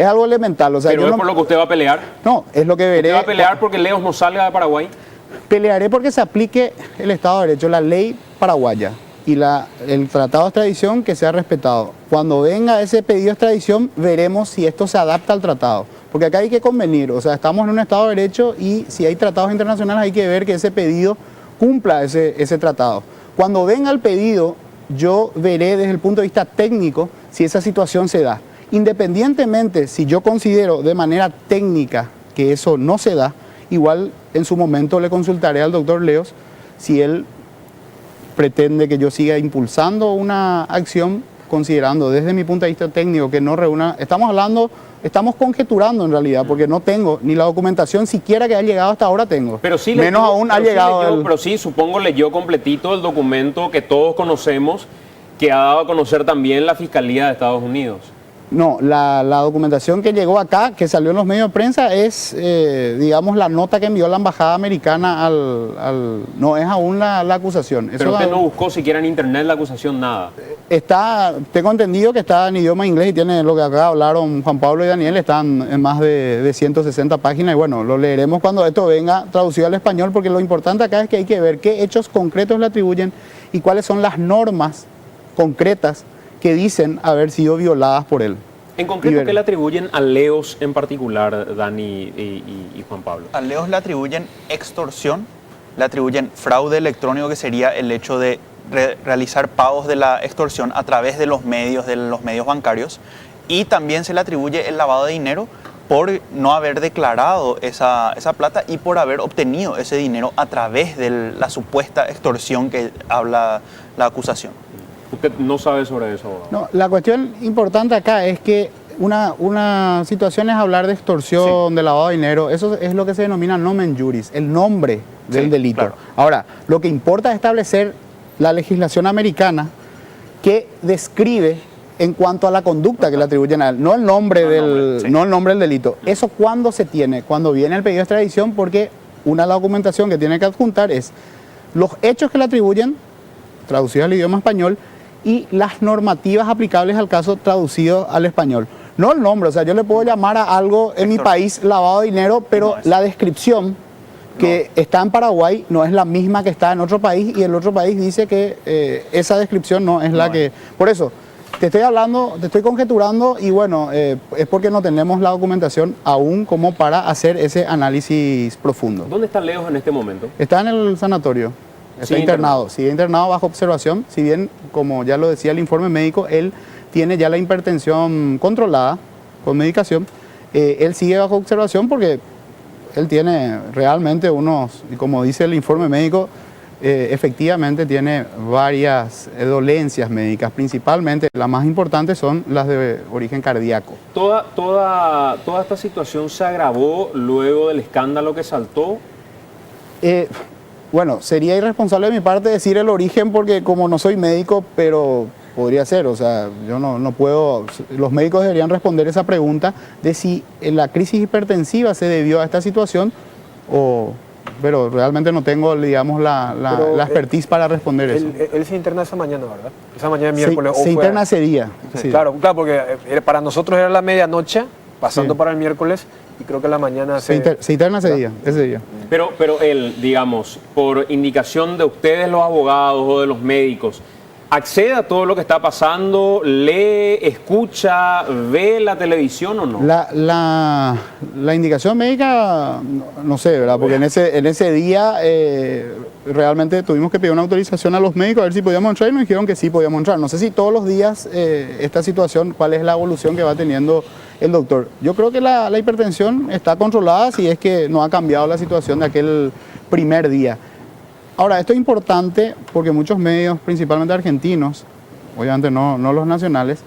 algo elemental. O sea, Pero yo es no, por lo que usted va a pelear. no, es lo que veré. ¿Usted va a pelear porque Leos no salga de Paraguay? Pelearé porque se aplique el Estado de Derecho, la ley paraguaya y el tratado de extradición que sea respetado. Cuando venga ese pedido de extradición, veremos si esto se adapta al tratado. Porque acá hay que convenir, o sea, estamos en un Estado de Derecho y si hay tratados internacionales hay que ver que ese pedido cumpla ese tratado. Cuando venga el pedido, yo veré desde el punto de vista técnico si esa situación se da. Independientemente si yo considero de manera técnica que eso no se da, igual en su momento le consultaré al doctor Leos si él pretende que yo siga impulsando una acción considerando desde mi punto de vista técnico que no reúna, estamos conjeturando en realidad, porque no tengo ni la documentación siquiera que ha llegado hasta ahora tengo. Pero sí menos aún ha llegado. Pero sí, supongo leyó completito el documento que todos conocemos, que ha dado a conocer también la Fiscalía de Estados Unidos. No, la documentación que llegó acá, que salió en los medios de prensa, es, digamos, la nota que envió la embajada americana no es aún la acusación. Pero usted no buscó siquiera en internet la acusación, nada. Tengo entendido que está en idioma inglés y tiene lo que acá hablaron Juan Pablo y Daniel, están en más de 160 páginas y bueno, lo leeremos cuando esto venga traducido al español, porque lo importante acá es que hay que ver qué hechos concretos le atribuyen y cuáles son las normas concretas que dicen haber sido violadas por él. En concreto, ¿qué le atribuyen a Leos en particular, Dani y Juan Pablo? A Leos le atribuyen extorsión, le atribuyen fraude electrónico, que sería el hecho de realizar pagos de la extorsión a través de los medios bancarios, y también se le atribuye el lavado de dinero por no haber declarado esa plata y por haber obtenido ese dinero a través de la supuesta extorsión que habla la acusación. ¿Usted no sabe sobre eso, abogado? No, la cuestión importante acá es que una situación es hablar de extorsión, de lavado de dinero, eso es lo que se denomina nomen juris, el nombre del delito. Claro. Ahora, lo que importa es establecer la legislación americana que describe en cuanto a la conducta que le atribuyen a él, no el nombre del delito. Eso cuando se tiene, cuando viene el pedido de extradición, porque una de las documentación que tiene que adjuntar es los hechos que le atribuyen, traducidos al idioma español, y las normativas aplicables al caso traducido al español. No el nombre, o sea, yo le puedo llamar a algo en mi país lavado de dinero, pero la descripción que está en Paraguay no es la misma que está en otro país y el otro país dice que esa descripción no es la que... Por eso, te estoy conjeturando y bueno, es porque no tenemos la documentación aún como para hacer ese análisis profundo. ¿Dónde está Leos en este momento? Está en el sanatorio. Está internado, sigue internado bajo observación, si bien, como ya lo decía el informe médico, él tiene ya la hipertensión controlada con medicación, él sigue bajo observación porque él tiene realmente y como dice el informe médico, efectivamente tiene varias dolencias médicas, principalmente las más importantes son las de origen cardíaco. ¿Toda esta situación se agravó luego del escándalo que saltó? Bueno, sería irresponsable de mi parte decir el origen porque como no soy médico, pero podría ser, o sea, yo no puedo, los médicos deberían responder esa pregunta de si la crisis hipertensiva se debió a esta situación pero realmente no tengo, digamos, la expertise para responder eso. Él se interna esa mañana, ¿verdad? Esa mañana de miércoles. Se interna ese día. Sí. Claro, porque para nosotros era la medianoche, pasando para el miércoles, y creo que la mañana se interna ese día. Pero él, digamos, por indicación de ustedes los abogados o de los médicos, ¿accede a todo lo que está pasando? ¿Lee, escucha, ve la televisión o no? La indicación médica, no sé, ¿verdad? Porque en ese día realmente tuvimos que pedir una autorización a los médicos a ver si podíamos entrar y nos dijeron que sí podíamos entrar. No sé si todos los días esta situación, cuál es la evolución que va teniendo el doctor. Yo creo que la hipertensión está controlada si es que no ha cambiado la situación de aquel primer día. Ahora, esto es importante porque muchos medios, principalmente argentinos, obviamente no los nacionales,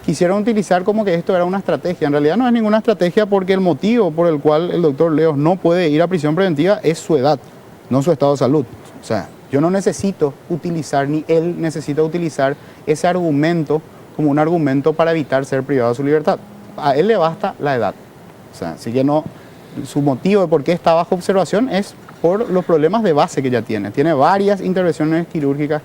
quisieron utilizar como que esto era una estrategia. En realidad no es ninguna estrategia porque el motivo por el cual el doctor Leos no puede ir a prisión preventiva es su edad, no su estado de salud. O sea, yo no necesito utilizar, ni él necesita utilizar ese argumento como un argumento para evitar ser privado de su libertad. A él le basta la edad. O sea, así que no, su motivo de por qué está bajo observación es por los problemas de base que ya tiene. Tiene varias intervenciones quirúrgicas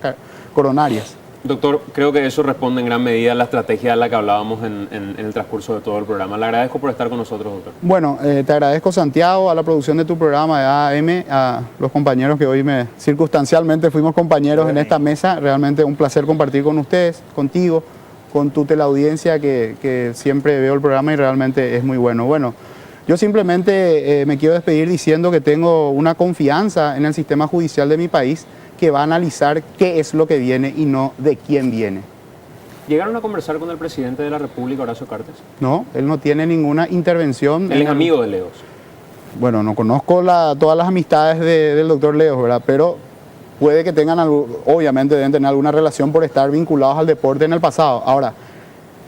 coronarias. Doctor, creo que eso responde en gran medida a la estrategia de la que hablábamos en el transcurso de todo el programa. Le agradezco por estar con nosotros, doctor. Bueno, te agradezco, Santiago, a la producción de tu programa de AM, a los compañeros que hoy circunstancialmente fuimos compañeros en esta mesa. Realmente un placer compartir con ustedes, contigo, con tu teleaudiencia que siempre veo el programa y realmente es muy bueno. Bueno, yo simplemente me quiero despedir diciendo que tengo una confianza en el sistema judicial de mi país, que va a analizar qué es lo que viene y no de quién viene. ¿Llegaron a conversar con el presidente de la República, Horacio Cartes? No, él no tiene ninguna intervención. Él es amigo de Leos. Bueno, no conozco todas las amistades del doctor Leos, ¿verdad? Pero puede que tengan, obviamente deben tener alguna relación por estar vinculados al deporte en el pasado. Ahora,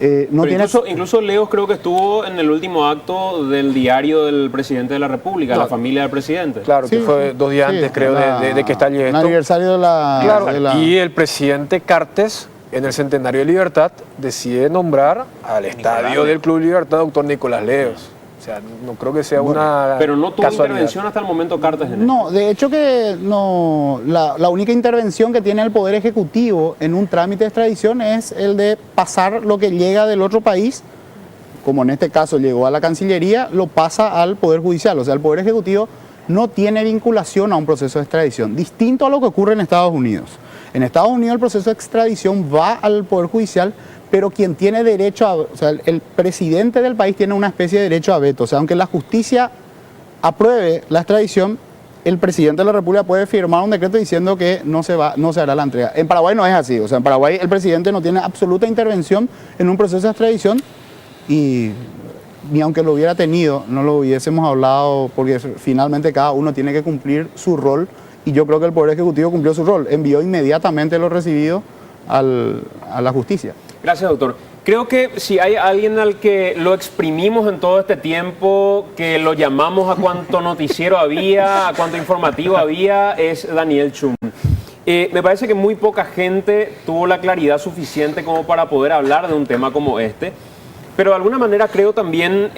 incluso Leos creo que estuvo en el último acto del diario del presidente de la República, la familia del presidente. Claro, sí, que fue 2 días antes, creo, de que estalle esto. El aniversario de la... Claro, de la... y el presidente Cartes, en el Centenario de Libertad, decide nombrar al estadio del Club Libertad doctor Nicolás Leos. O sea, no creo que sea una Pero no tuvo casualidad. intervención hasta el momento Cartes en No, de hecho que no, la única intervención que tiene el Poder Ejecutivo en un trámite de extradición es el de pasar lo que llega del otro país, como en este caso llegó a la Cancillería, lo pasa al Poder Judicial. O sea, el Poder Ejecutivo no tiene vinculación a un proceso de extradición, distinto a lo que ocurre en Estados Unidos. En Estados Unidos el proceso de extradición va al Poder Judicial, pero quien tiene derecho o sea, el presidente del país tiene una especie de derecho a veto. O sea, aunque la justicia apruebe la extradición, el presidente de la República puede firmar un decreto diciendo que no se hará la entrega. En Paraguay no es así. O sea, en Paraguay el presidente no tiene absoluta intervención en un proceso de extradición y ni aunque lo hubiera tenido, no lo hubiésemos hablado porque finalmente cada uno tiene que cumplir su rol y yo creo que el Poder Ejecutivo cumplió su rol. Envió inmediatamente lo recibido a la justicia. Gracias, doctor. Creo que si hay alguien al que lo exprimimos en todo este tiempo, que lo llamamos a cuánto noticiero había, a cuánto informativo había, es Daniel Chum. Me parece que muy poca gente tuvo la claridad suficiente como para poder hablar de un tema como este, pero de alguna manera creo también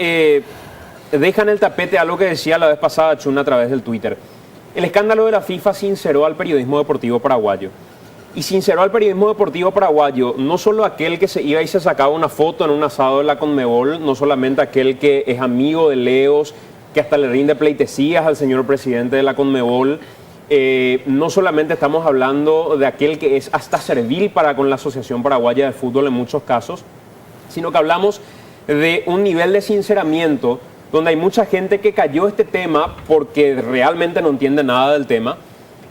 deja en el tapete algo que decía la vez pasada Chum a través del Twitter. El escándalo de la FIFA sinceró al periodismo deportivo paraguayo. Y sinceró al periodismo deportivo paraguayo, no solo aquel que se iba y se sacaba una foto en un asado de la Conmebol, no solamente aquel que es amigo de Leos, que hasta le rinde pleitesías al señor presidente de la Conmebol, no solamente estamos hablando de aquel que es hasta servil para con la Asociación Paraguaya de Fútbol en muchos casos, sino que hablamos de un nivel de sinceramiento donde hay mucha gente que cayó este tema porque realmente no entiende nada del tema,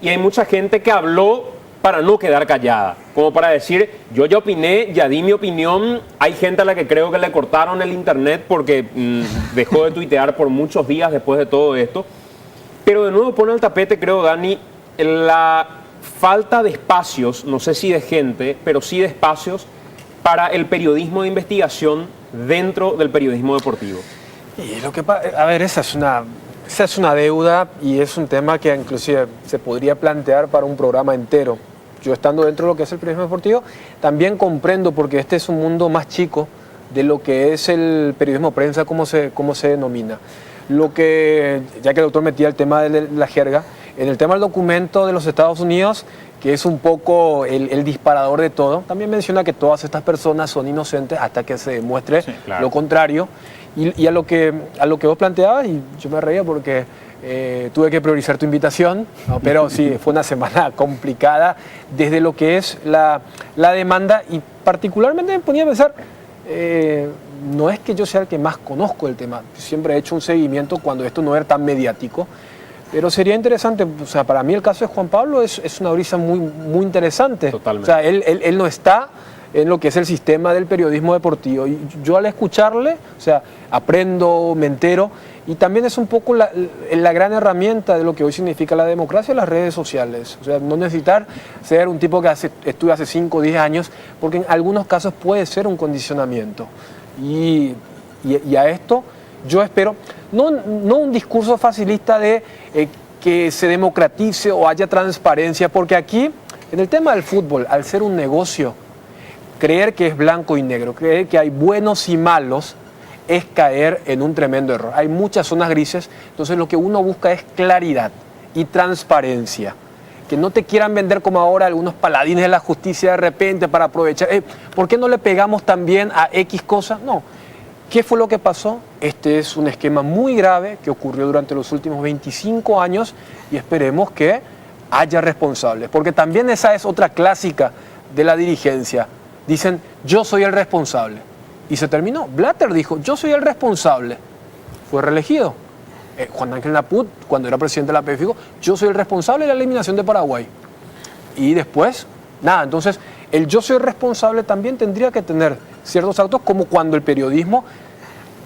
y hay mucha gente que habló para no quedar callada, como para decir, yo ya opiné, ya di mi opinión, hay gente a la que creo que le cortaron el internet porque dejó de tuitear por muchos días después de todo esto, pero de nuevo pone al tapete, creo, Dani, la falta de espacios, no sé si de gente, pero sí de espacios para el periodismo de investigación dentro del periodismo deportivo. Y lo que a ver, esa es una deuda y es un tema que inclusive se podría plantear para un programa entero. Yo estando dentro de lo que es el periodismo deportivo, también comprendo porque este es un mundo más chico de lo que es el periodismo prensa, como se denomina. Lo que, ya que el doctor metía el tema de la jerga, en el tema del documento de los Estados Unidos, que es un poco el disparador de todo, también menciona que todas estas personas son inocentes hasta que se demuestre lo contrario. Y a lo que vos planteabas, y yo me reía porque tuve que priorizar tu invitación, ¿no? Pero sí, fue una semana complicada desde lo que es la demanda y particularmente me ponía a pensar, no es que yo sea el que más conozco el tema, siempre he hecho un seguimiento cuando esto no era tan mediático, pero sería interesante, o sea, para mí el caso de Juan Pablo es una brisa muy, muy interesante. Totalmente. O sea, él no está en lo que es el sistema del periodismo deportivo. Y yo al escucharle, o sea, aprendo, me entero, Y también es un poco la gran herramienta de lo que hoy significa la democracia, las redes sociales. O sea, no necesitar ser un tipo que estudia hace 5 o 10 años, porque en algunos casos puede ser un condicionamiento. Y a esto yo espero, no un discurso facilista de que se democratice o haya transparencia, porque aquí, en el tema del fútbol, al ser un negocio, creer que es blanco y negro, creer que hay buenos y malos, es caer en un tremendo error. Hay muchas zonas grises, entonces lo que uno busca es claridad y transparencia. Que no te quieran vender como ahora algunos paladines de la justicia de repente para aprovechar. ¿Por qué no le pegamos también a X cosas? No. ¿Qué fue lo que pasó? Este es un esquema muy grave que ocurrió durante los últimos 25 años y esperemos que haya responsables. Porque también esa es otra clásica de la dirigencia. Dicen, yo soy el responsable. Y se terminó. Blatter dijo, yo soy el responsable. Fue reelegido. Juan Ángel Naput, cuando era presidente de la APF, dijo, yo soy el responsable de la eliminación de Paraguay. Y después, nada. Entonces, el yo soy responsable también tendría que tener ciertos actos, como cuando el periodismo,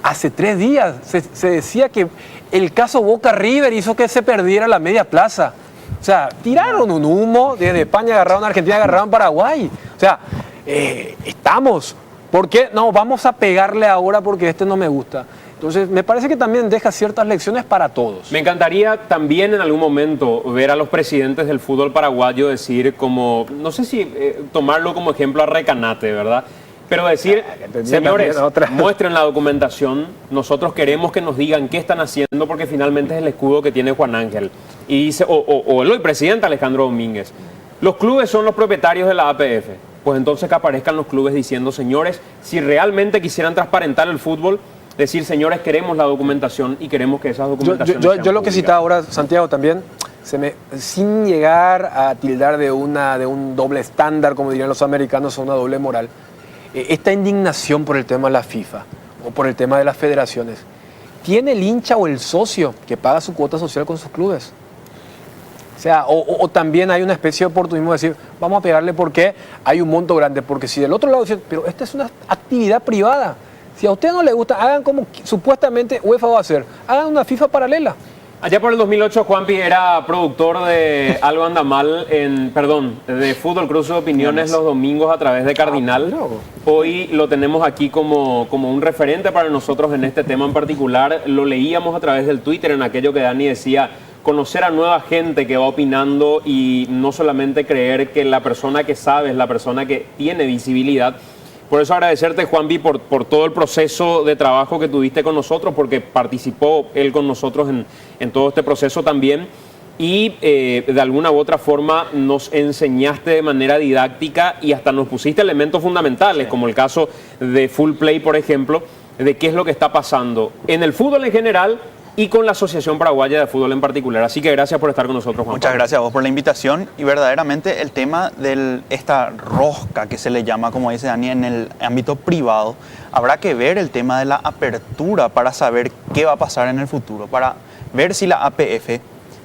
hace 3 días, se decía que el caso Boca River hizo que se perdiera la media plaza. O sea, tiraron un humo desde España, agarraron a Argentina, agarraron a Paraguay. O sea, estamos... ¿Por qué? No, vamos a pegarle ahora porque este no me gusta. Entonces, me parece que también deja ciertas lecciones para todos. Me encantaría también en algún momento ver a los presidentes del fútbol paraguayo decir como, no sé si tomarlo como ejemplo a Recanate, ¿verdad? Pero decir, señores, muestren la documentación, nosotros queremos que nos digan qué están haciendo porque finalmente es el escudo que tiene Juan Ángel. Y dice, o el hoy presidente Alejandro Domínguez, los clubes son los propietarios de la APF. Pues entonces que aparezcan los clubes diciendo, señores, si realmente quisieran transparentar el fútbol, decir, señores, queremos la documentación y queremos que esas documentaciones sean yo lo que citaba ahora, Santiago, también, sin llegar a tildar de un doble estándar, como dirían los americanos, o una doble moral, esta indignación por el tema de la FIFA o por el tema de las federaciones, ¿tiene el hincha o el socio que paga su cuota social con sus clubes? O sea, o también hay una especie de oportunismo de decir, vamos a pegarle porque hay un monto grande, porque si del otro lado dicen, pero esta es una actividad privada, si a usted no le gusta, hagan como supuestamente UEFA va a hacer, hagan una FIFA paralela. Allá por el 2008, Juanpi era productor de Algo Anda Mal, de Fútbol Cruz de Opiniones los domingos a través de Cardinal. Hoy lo tenemos aquí como un referente para nosotros en este tema en particular. Lo leíamos a través del Twitter en aquello que Dani decía, conocer a nueva gente que va opinando y no solamente creer que la persona que sabe es la persona que tiene visibilidad. Por eso agradecerte, Juanpi, por todo el proceso de trabajo que tuviste con nosotros, porque participó él con nosotros en todo este proceso también. Y de alguna u otra forma nos enseñaste de manera didáctica y hasta nos pusiste elementos fundamentales, como el caso de Full Play, por ejemplo, de qué es lo que está pasando en el fútbol en general y con la Asociación Paraguaya de Fútbol en particular. Así que gracias por estar con nosotros, Juan. Muchas gracias a vos por la invitación y verdaderamente el tema de esta rosca que se le llama, como dice Dani, en el ámbito privado, habrá que ver el tema de la apertura para saber qué va a pasar en el futuro, para ver si la APF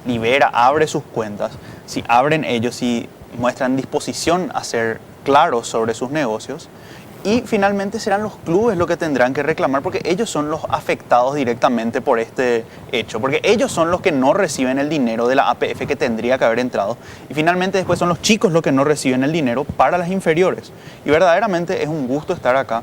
libera, abre sus cuentas, si abren ellos, si muestran disposición a ser claros sobre sus negocios. Y finalmente serán los clubes los que tendrán que reclamar porque ellos son los afectados directamente por este hecho, porque ellos son los que no reciben el dinero de la APF que tendría que haber entrado. Y finalmente después son los chicos los que no reciben el dinero para las inferiores. Y verdaderamente es un gusto estar acá,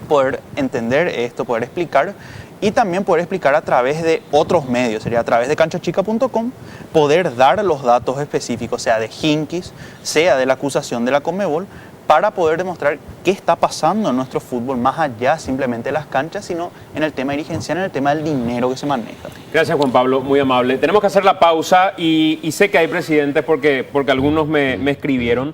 poder entender esto, poder explicar y también poder explicar a través de otros medios, sería a través de canchachica.com, poder dar los datos específicos, sea de Hinkis, sea de la acusación de la Conmebol, para poder demostrar qué está pasando en nuestro fútbol, más allá simplemente de las canchas, sino en el tema dirigencial, en el tema del dinero que se maneja. Gracias, Juan Pablo, muy amable. Tenemos que hacer la pausa y sé que hay presidentes porque algunos me escribieron,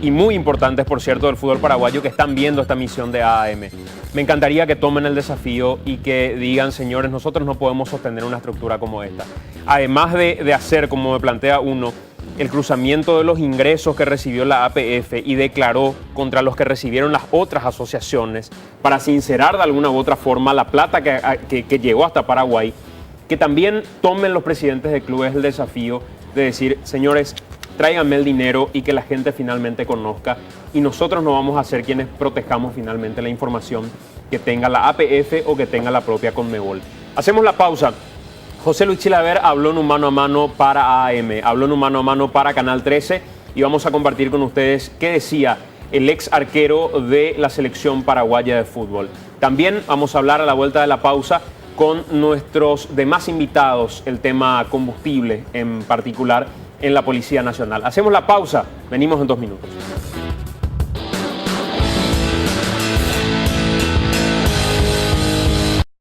y muy importantes, por cierto, del fútbol paraguayo, que están viendo esta misión de AAM. Me encantaría que tomen el desafío y que digan, señores, nosotros no podemos sostener una estructura como esta. Además de hacer, como me plantea uno, el cruzamiento de los ingresos que recibió la APF y declaró contra los que recibieron las otras asociaciones para sincerar de alguna u otra forma la plata que llegó hasta Paraguay, que también tomen los presidentes de clubes el desafío de decir, señores, tráiganme el dinero y que la gente finalmente conozca, y nosotros no vamos a ser quienes protejamos finalmente la información que tenga la APF o que tenga la propia Conmebol. Hacemos la pausa. José Luis Chilaver habló en un mano a mano para AM, habló en un mano a mano para Canal 13 y vamos a compartir con ustedes qué decía el ex arquero de la selección paraguaya de fútbol. También vamos a hablar a la vuelta de la pausa con nuestros demás invitados, el tema combustible en particular en la Policía Nacional. Hacemos la pausa, venimos en 2 minutos.